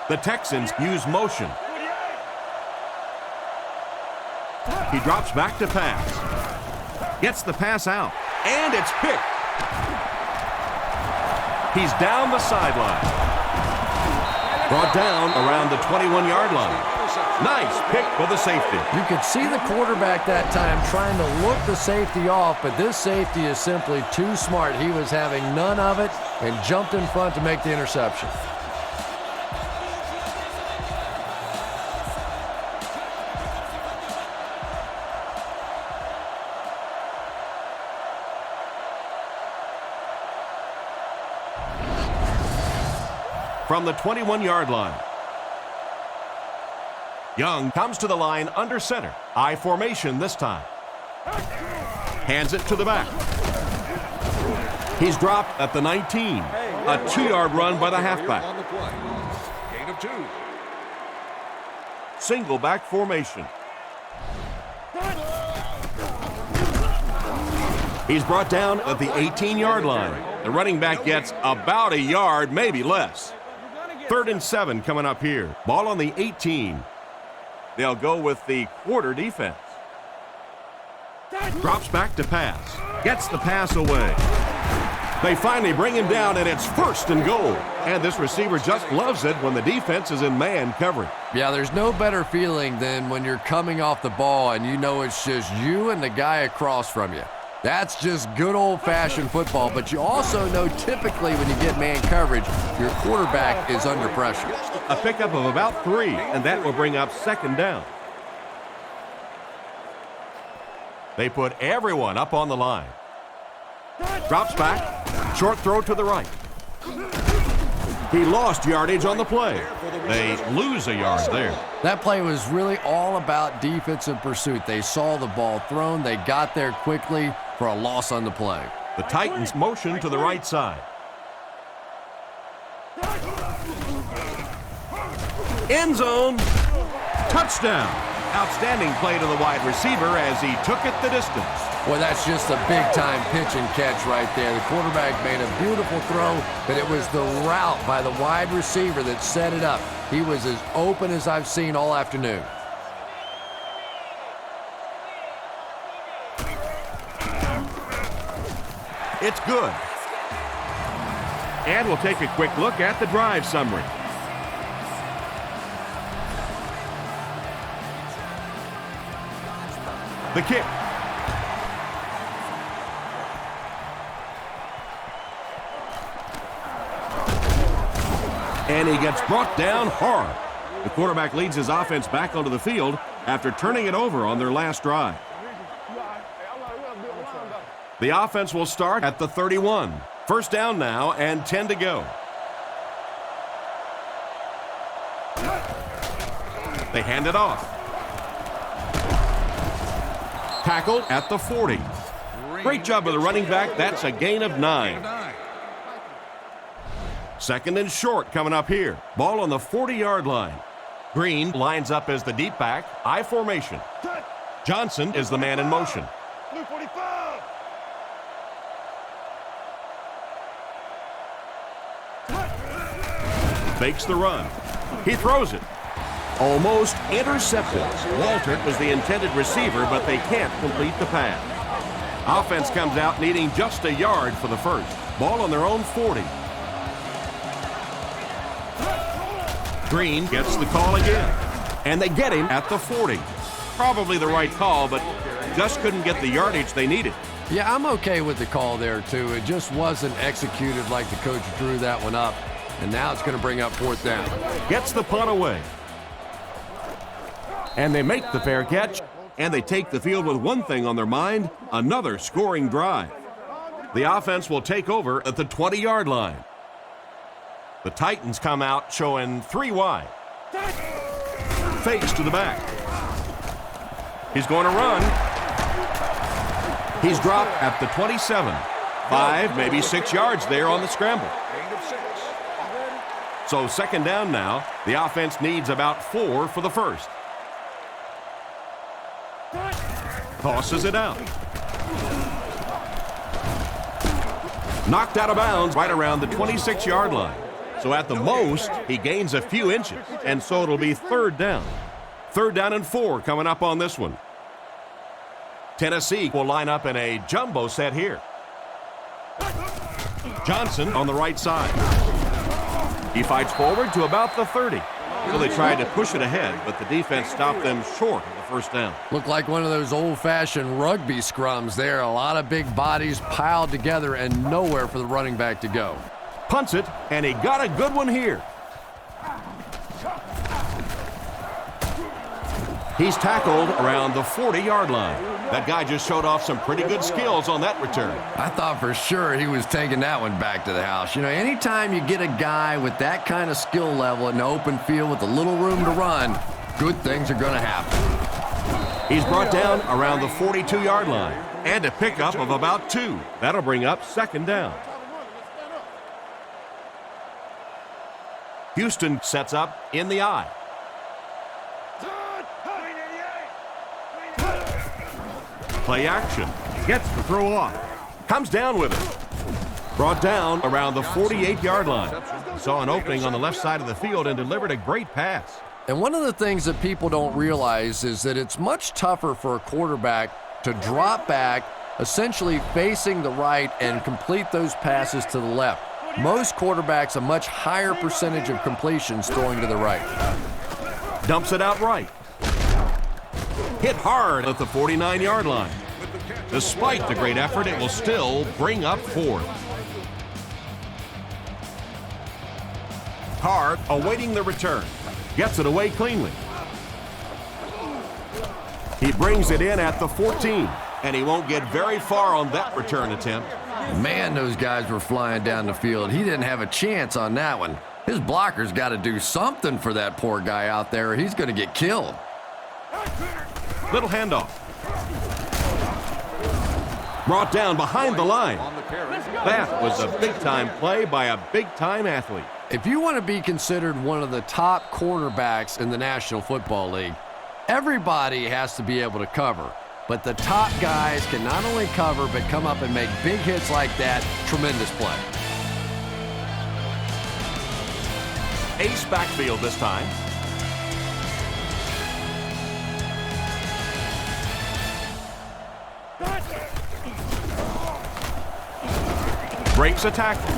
The Texans use motion. He drops back to pass. Gets the pass out. And it's picked. He's down the sideline. Brought down around the 21-yard line. Nice pick for the safety. You could see the quarterback that time trying to look the safety off, but this safety is simply too smart. He was having none of it and jumped in front to make the interception. From the 21-yard line. Young comes to the line under center. I formation this time. Hands it to the back. He's dropped at the 19. A 2-yard run by the halfback. Gain of 2. Single back formation. He's brought down at the 18-yard line. The running back gets about a yard, maybe less. 3rd and 7 coming up here. Ball on the 18. They'll go with the quarter defense. Drops back to pass. Gets the pass away. They finally bring him down, and it's 1st and goal. And this receiver just loves it when the defense is in man coverage. Yeah, there's no better feeling than when you're coming off the ball and you know it's just you and the guy across from you. That's just good old-fashioned football, but you also know typically when you get man coverage, your quarterback is under pressure. A pickup of about 3, and that will bring up 2nd down. They put everyone up on the line. Drops back, short throw to the right. He lost yardage on the play. They lose a yard there. That play was really all about defensive pursuit. They saw the ball thrown, they got there quickly for a loss on the play. The Titans motion to the right side. End zone. Touchdown. Outstanding play to the wide receiver as he took it the distance. Boy, that's just a big-time pitch and catch right there. The quarterback made a beautiful throw, but it was the route by the wide receiver that set it up. He was as open as I've seen all afternoon. It's good. And we'll take a quick look at the drive summary. The kick. And he gets brought down hard. The quarterback leads his offense back onto the field after turning it over on their last drive. The offense will start at the 31. First down now and 10 to go. They hand it off. Tackled at the 40. Great job of the running back. That's a gain of 9. Second and short coming up here. Ball on the 40-yard line. Green lines up as the deep back. I formation. Johnson is the man in motion. Blue 45. Fakes the run. He throws it. Almost intercepted. Walter was the intended receiver, but they can't complete the pass. Offense comes out needing just a yard for the first. Ball on their own 40. Green gets the call again. And they get him at the 40. Probably the right call, but just couldn't get the yardage they needed. Yeah, I'm okay with the call there, too. It just wasn't executed like the coach drew that one up. And now it's going to bring up fourth down. Gets the punt away. And they make the fair catch, and they take the field with one thing on their mind, another scoring drive. The offense will take over at the 20-yard line. The Titans come out showing 3 wide. Fakes to the back. He's going to run. He's dropped at the 27. 5, maybe 6 yards there on the scramble. So second down now. The offense needs about 4 for the first. Tosses it out. Knocked out of bounds right around the 26-yard line. So at the most, he gains a few inches, and so it'll be third down. Third down and 4 coming up on this one. Tennessee will line up in a jumbo set here. Johnson on the right side. He fights forward to about the 30. So they tried to push it ahead, but the defense stopped them short of the first down. Looked like one of those old-fashioned rugby scrums there. A lot of big bodies piled together and nowhere for the running back to go. Punts it, and he got a good one here. He's tackled around the 40-yard line. That guy just showed off some pretty good skills on that return. I thought for sure he was taking that one back to the house. You know, anytime you get a guy with that kind of skill level in the open field with a little room to run, good things are going to happen. He's brought down around the 42-yard line and a pickup of about 2. That'll bring up second down. Houston sets up in the eye. Play action. Gets the throw off. Comes down with it. Brought down around the 48-yard line. Saw an opening on the left side of the field and delivered a great pass. And one of the things that people don't realize is that it's much tougher for a quarterback to drop back, essentially facing the right, and complete those passes to the left. Most quarterbacks, a much higher percentage of completions throwing to the right. Dumps it out right. Hit hard at the 49-yard line. Despite the great effort, it will still bring up fourth. Hard awaiting the return. Gets it away cleanly. He brings it in at the 14, and he won't get very far on that return attempt. Man, those guys were flying down the field. He didn't have a chance on that one. His blocker's got to do something for that poor guy out there, or he's going to get killed. Little handoff. Brought down behind the line. That was a big-time play by a big-time athlete. If you want to be considered one of the top quarterbacks in the National Football League, everybody has to be able to cover. But the top guys can not only cover, but come up and make big hits like that. Tremendous play. Ace backfield this time. Breaks a tackle.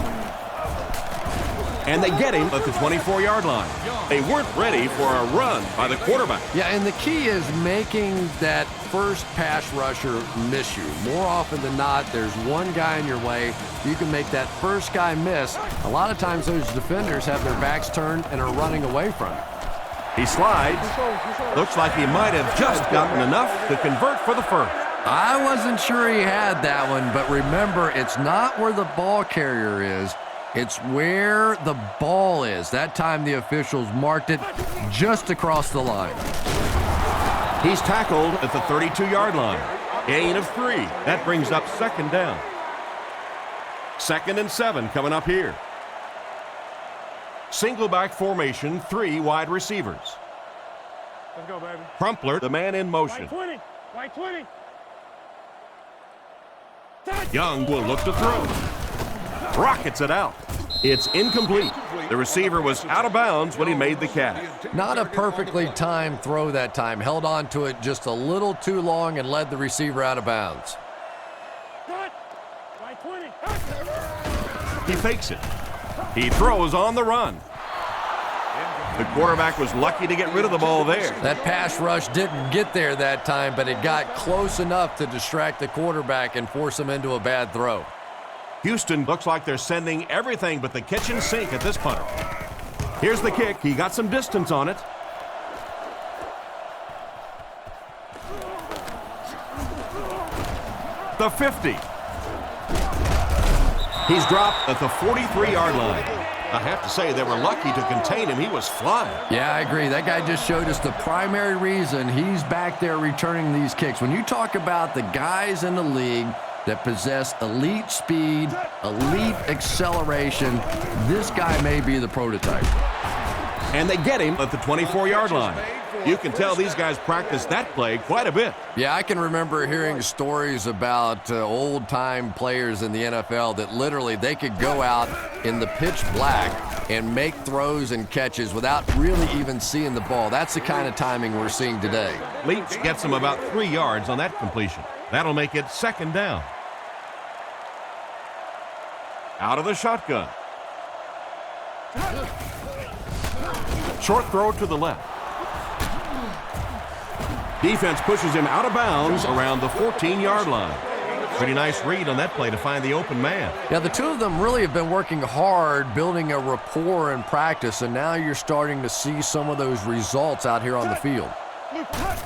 And they get him at the 24-yard line. They weren't ready for a run by the quarterback. Yeah, and the key is making that first pass rusher miss you. More often than not, there's one guy in your way. You can make that first guy miss. A lot of times those defenders have their backs turned and are running away from it. He slides. Looks like he might have just gotten enough to convert for the first. I wasn't sure he had that one, but remember, it's not where the ball carrier is. It's where the ball is. That time the officials marked it just across the line. He's tackled at the 32-yard line. Gain of 3. That brings up second down. 2nd and 7 coming up here. Single back formation, 3 wide receivers. Let's go, baby. Crumpler, the man in motion. White 20. White 20. Young will look to throw. Rockets it out. It's incomplete. The receiver was out of bounds when he made the catch. Not a perfectly timed throw that time. Held on to it just a little too long and led the receiver out of bounds. White 20. He fakes it. He throws on the run. The quarterback was lucky to get rid of the ball there. That pass rush didn't get there that time, but it got close enough to distract the quarterback and force him into a bad throw. Houston looks like they're sending everything but the kitchen sink at this punter. Here's the kick. He got some distance on it. The 50. He's dropped at the 43-yard line. I have to say they were lucky to contain him. He was flying. Yeah, I agree. That guy just showed us the primary reason he's back there returning these kicks. When you talk about the guys in the league that possess elite speed, elite acceleration, this guy may be the prototype. And they get him at the 24-yard line. You can tell these guys practice that play quite a bit. Yeah, I can remember hearing stories about old-time players in the NFL that literally they could go out in the pitch black and make throws and catches without really even seeing the ball. That's the kind of timing we're seeing today. Leach gets him about 3 yards on that completion. That'll make it second down. Out of the shotgun. Short throw to the left. Defense pushes him out of bounds around the 14-yard line. Pretty nice read on that play to find the open man. Yeah, the two of them really have been working hard, building a rapport in practice, and now you're starting to see some of those results out here on the field.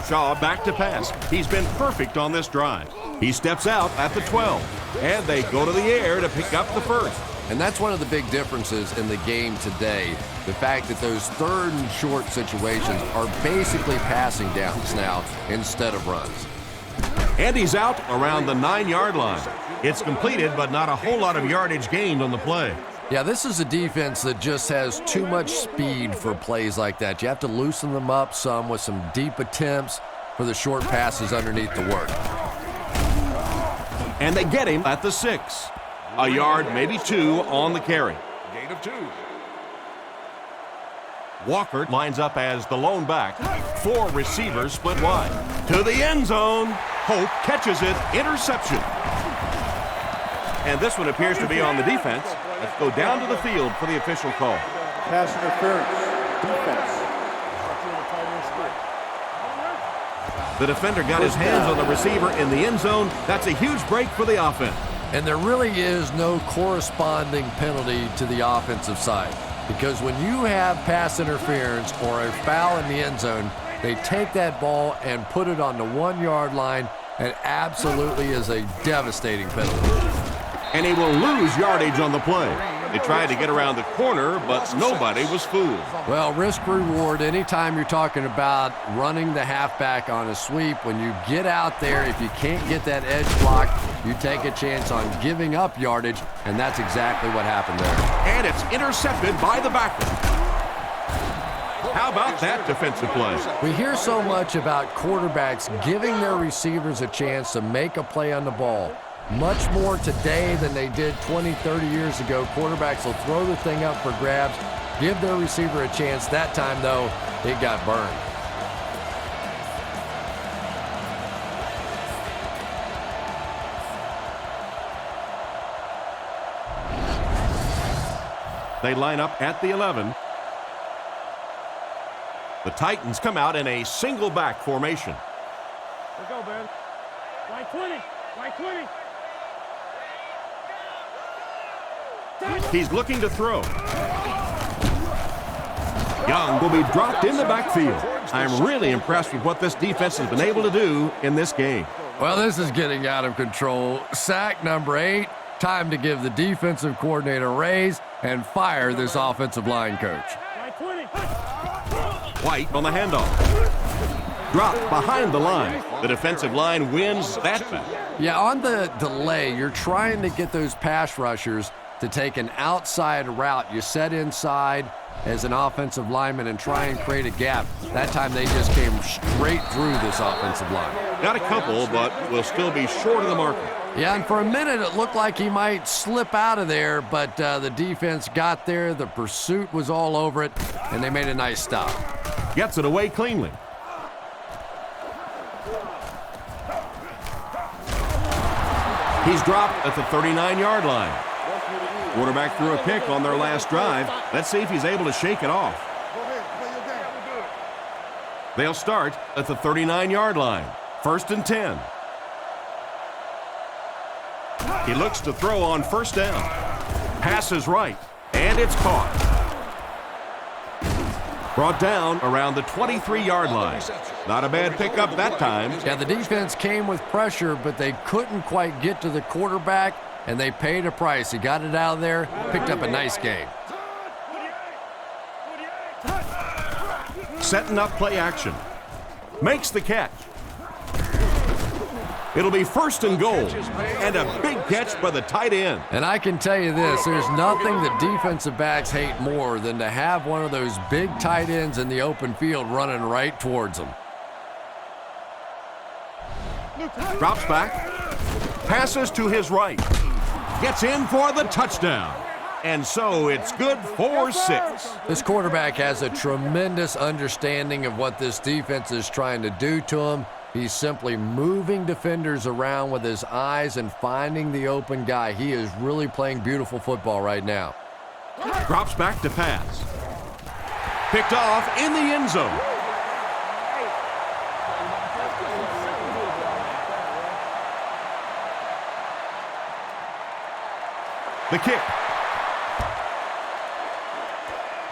Shaw back to pass. He's been perfect on this drive. He steps out at the 12, and they go to the air to pick up the first. And that's one of the big differences in the game today. The fact that those third and short situations are basically passing downs now instead of runs. And he's out around the 9-yard line. It's completed, but not a whole lot of yardage gained on the play. Yeah, this is a defense that just has too much speed for plays like that. You have to loosen them up some with some deep attempts for the short passes underneath the work. And they get him at the 6. A yard, maybe 2 on the carry. Gain of 2. Walker lines up as the lone back. 4 receivers split wide. To the end zone. Hope catches it. Interception. And this one appears to be on the defense. Let's go down to the field for the official call. Pass interference. Defense. The defender got his hands on the receiver in the end zone. That's a huge break for the offense. And there really is no corresponding penalty to the offensive side, because when you have pass interference or a foul in the end zone, they take that ball and put it on the 1-yard line, and absolutely is a devastating penalty. And he will lose yardage on the play. They tried to get around the corner, but nobody was fooled. Well, risk reward, anytime you're talking about running the halfback on a sweep, when you get out there, if you can't get that edge block, you take a chance on giving up yardage, and that's exactly what happened there. And it's intercepted by the backer. How about that defensive play? We hear so much about quarterbacks giving their receivers a chance to make a play on the ball. Much more today than they did 20, 30 years ago. Quarterbacks will throw the thing up for grabs, give their receiver a chance. That time, though, it got burned. They line up at the 11. The Titans come out in a single back formation. Let's go, man. White 20. White 20. He's looking to throw. Young will be dropped in the backfield. I'm really impressed with what this defense has been able to do in this game. Well, this is getting out of control. Sack number 8. Time to give the defensive coordinator a raise and fire this offensive line coach. White on the handoff. Drop behind the line. The defensive line wins that back. Yeah, on the delay, you're trying to get those pass rushers to take an outside route. You set inside as an offensive lineman and try and create a gap. That time they just came straight through this offensive line. Got a couple, but will still be short of the marker. Yeah, and for a minute it looked like he might slip out of there, but the defense got there. The pursuit was all over it, and they made a nice stop. Gets it away cleanly. He's dropped at the 39-yard line. Quarterback threw a pick on their last drive. Let's see if he's able to shake it off. They'll start at the 39-yard line. 1st and 10. He looks to throw on 1st down. Pass is right, and it's caught. Brought down around the 23-yard line. Not a bad pickup that time. Yeah, the defense came with pressure, but they couldn't quite get to the quarterback, and they paid a price. He got it out of there, picked up a nice gain. Setting up play action. Makes the catch. It'll be 1st and goal, and a big catch by the tight end. And I can tell you this, there's nothing that defensive backs hate more than to have one of those big tight ends in the open field running right towards them. Drops back. Passes to his right. Gets in for the touchdown. And so it's good for 6. This quarterback has a tremendous understanding of what this defense is trying to do to him. He's simply moving defenders around with his eyes and finding the open guy. He is really playing beautiful football right now. Drops back to pass. Picked off in the end zone. The kick.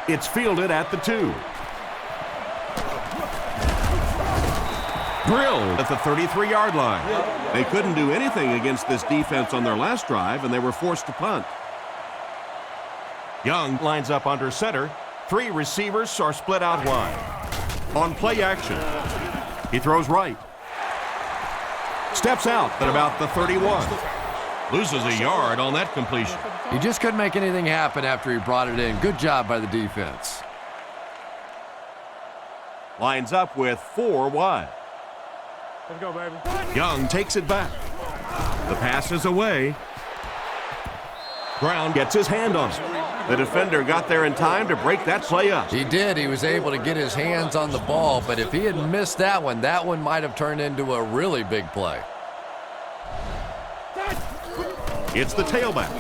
It's fielded at the 2. Drilled at the 33-yard line. They couldn't do anything against this defense on their last drive, and they were forced to punt. Young lines up under center. 3 receivers are split out wide. On play action, he throws right. Steps out at about the 31. Loses a yard on that completion. He just couldn't make anything happen after he brought it in. Good job by the defense. Lines up with 4 wide. Let's go, baby. Young takes it back. The pass is away. Brown gets his hand on it. The defender got there in time to break that play up. He did. He was able to get his hands on the ball, but if he had missed that one might have turned into a really big play. It's the tailback.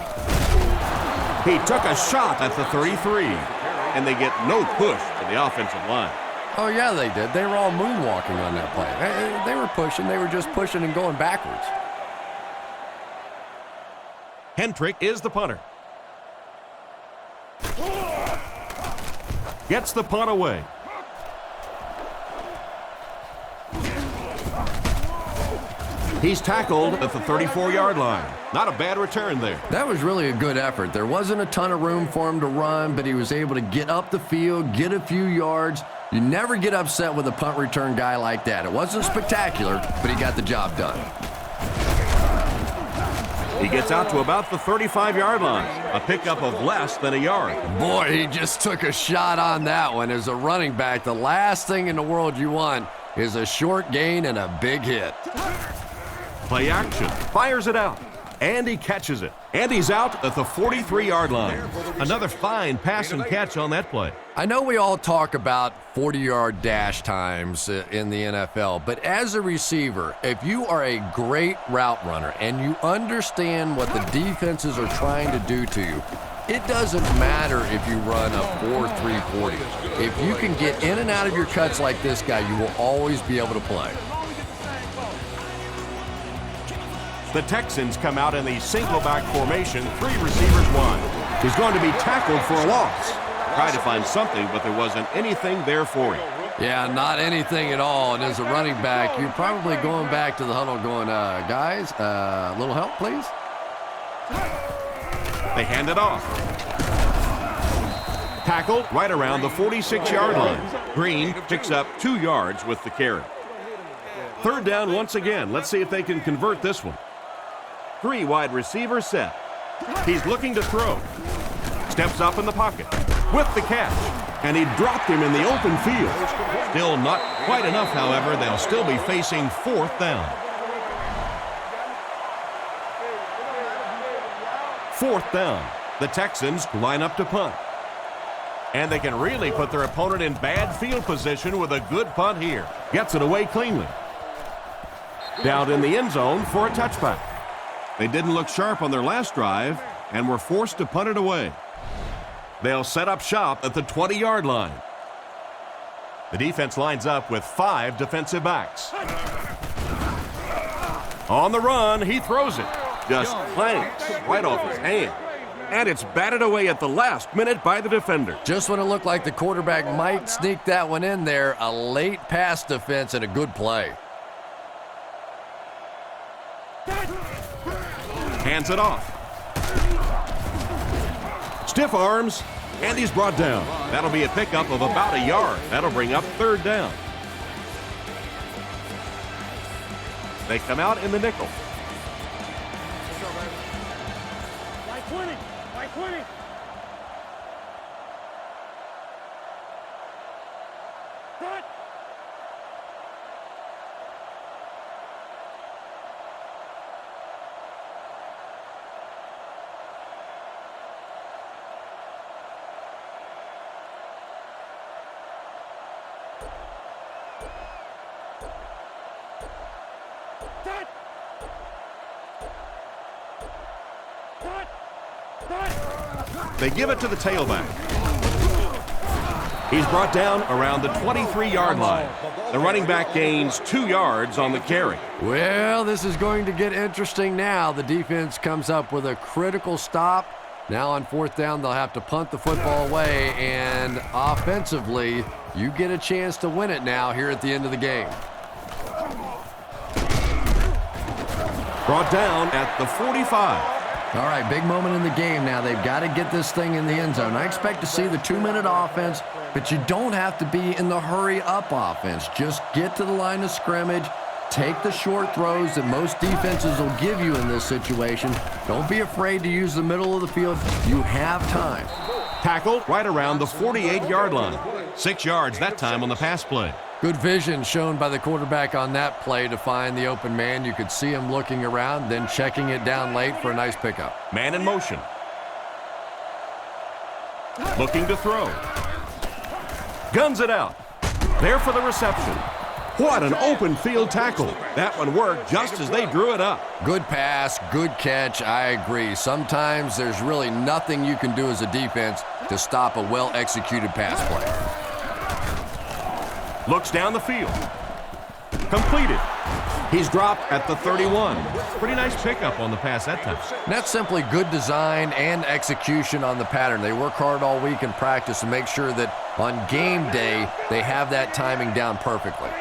He took a shot at the 33, and they get no push to the offensive line. Oh, yeah, they did. They were all moonwalking on that play. They were pushing. They were just pushing and going backwards. Hendrick is the punter. Gets the punt away. He's tackled at the 34-yard line. Not a bad return there. That was really a good effort. There wasn't a ton of room for him to run, but he was able to get up the field, get a few yards. You never get upset with a punt return guy like that. It wasn't spectacular, but he got the job done. He gets out to about the 35-yard line. A pickup of less than a yard. Boy, he just took a shot on that one. As a running back, the last thing in the world you want is a short gain and a big hit. Play action. Fires it out. And he catches it. And he's out at the 43-yard line. Another fine pass and catch on that play. I know we all talk about 40-yard dash times in the NFL, but as a receiver, if you are a great route runner and you understand what the defenses are trying to do to you, it doesn't matter if you run a 4.3 40. If you can get in and out of your cuts like this guy, you will always be able to play. The Texans come out in the single-back formation, 3 receivers wide. He's going to be tackled for a loss. Tried to find something, but there wasn't anything there for him. Yeah, not anything at all. And as a running back, you're probably going back to the huddle going, guys, a little help, please? They hand it off. Tackled right around the 46-yard line. Green picks up 2 yards with the carry. Third down once again. Let's see if they can convert this one. 3 wide receivers set. He's looking to throw. Steps up in the pocket with the catch. And he dropped him in the open field. Still not quite enough, however. They'll still be facing 4th down. 4th down. The Texans line up to punt. And they can really put their opponent in bad field position with a good punt here. Gets it away cleanly. Down in the end zone for a touchback. They didn't look sharp on their last drive and were forced to punt it away. They'll set up shop at the 20-yard line. The defense lines up with 5 defensive backs. On the run, he throws it. Just clanks right off his hand. And it's batted away at the last minute by the defender. Just when it looked like the quarterback might sneak that one in there, a late pass defense and a good play. Hands it off. Stiff arms, and he's brought down. That'll be a pickup of about a yard. That'll bring up 3rd down. They come out in the nickel. Like 20. Like 20. Cut. They give it to the tailback. He's brought down around the 23-yard line. The running back gains 2 yards on the carry. Well, this is going to get interesting now. The defense comes up with a critical stop. Now on 4th down, they'll have to punt the football away, and offensively, you get a chance to win it now here at the end of the game. Brought down at the 45. All right, big moment in the game now. They've got to get this thing in the end zone. I expect to see the 2-minute offense, but you don't have to be in the hurry-up offense. Just get to the line of scrimmage, take the short throws that most defenses will give you in this situation. Don't be afraid to use the middle of the field. You have time. Tackled right around the 48-yard line. 6 yards that time on the pass play. Good vision shown by the quarterback on that play to find the open man. You could see him looking around, then checking it down late for a nice pickup. Man in motion. Looking to throw. Guns it out. There for the reception. What an open field tackle. That one worked just as they drew it up. Good pass, good catch, I agree. Sometimes there's really nothing you can do as a defense to stop a well-executed pass play. Looks down the field. Completed. He's dropped at the 31. Pretty nice pickup on the pass that time. And that's simply good design and execution on the pattern. They work hard all week in practice to make sure that on game day they have that timing down perfectly.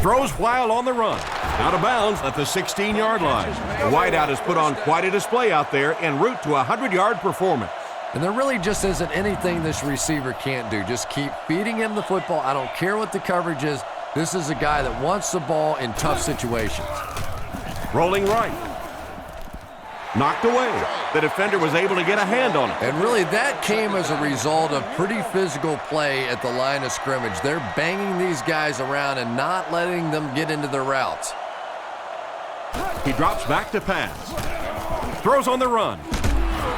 Throws while on the run. Out of bounds at the 16-yard line. The wideout has put on quite a display out there en route to a 100-yard performance. And there really just isn't anything this receiver can't do. Just keep feeding him the football. I don't care what the coverage is. This is a guy that wants the ball in tough situations. Rolling right. Knocked away. The defender was able to get a hand on it. And really that came as a result of pretty physical play at the line of scrimmage. They're banging these guys around and not letting them get into their routes. He drops back to pass. Throws on the run.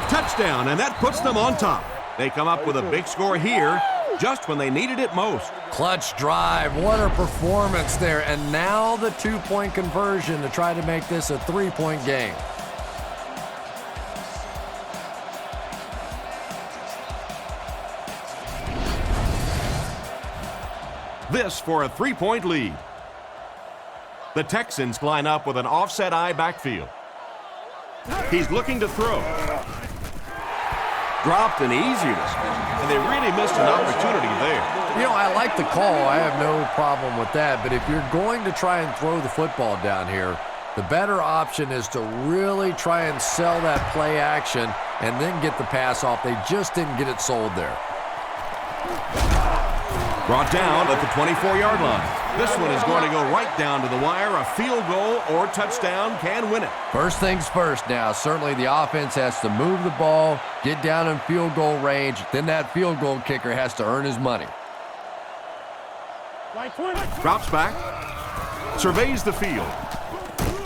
Touchdown, and that puts them on top. They come up with a big score here just when they needed it most. Clutch drive. What a performance there. And now the 2-point conversion to try to make this a 3-point game. This for a 3-point lead. The Texans line up with an offset eye backfield. He's looking to throw. Dropped an easy one. and they really missed an opportunity there. You know, I like the call. I have no problem with that. But if you're going to try and throw the football down here, the better option is to really try and sell that play action and then get the pass off. They just didn't get it sold there. Brought down at the 24-yard line. This one is going to go right down to the wire. A field goal or touchdown can win it. First things first now. Certainly the offense has to move the ball, get down in field goal range. Then that field goal kicker has to earn his money. Drops back. Surveys the field.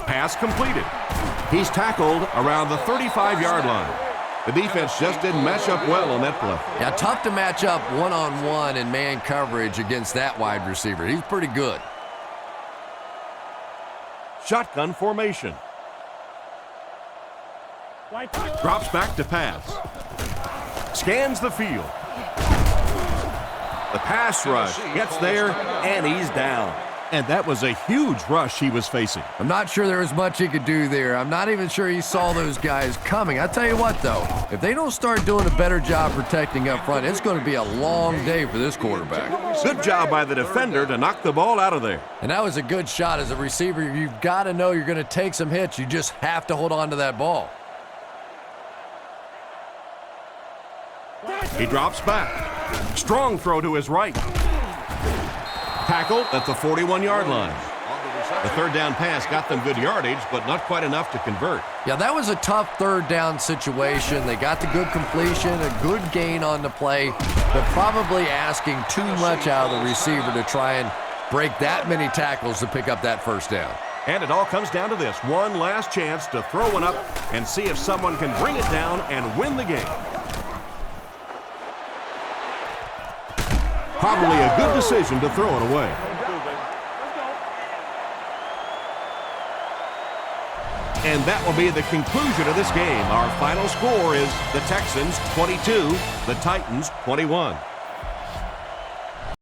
Pass completed. He's tackled around the 35-yard line. The defense just didn't match up well on that play. Yeah, tough to match up one-on-one in man coverage against that wide receiver. He's pretty good. Shotgun formation. Drops back to pass. Scans the field. The pass rush gets there, and he's down. And that was a huge rush he was facing. I'm not sure there was much he could do there. I'm not even sure he saw those guys coming. I tell you what, though, if they don't start doing a better job protecting up front, it's going to be a long day for this quarterback. Good job by the defender to knock the ball out of there. And that was a good shot as a receiver. You've got to know you're going to take some hits. You just have to hold on to that ball. He drops back. Strong throw to his right. Tackled at the 41-yard line. The third down pass got them good yardage, but not quite enough to convert. Yeah, that was a tough third down situation. They got the good completion, a good gain on the play, but probably asking too much out of the receiver to try and break that many tackles to pick up that first down. And it all comes down to this. One last chance to throw one up and see if someone can bring it down and win the game. Probably a good decision to throw it away. And that will be the conclusion of this game. Our final score is the Texans 22, the Titans 21.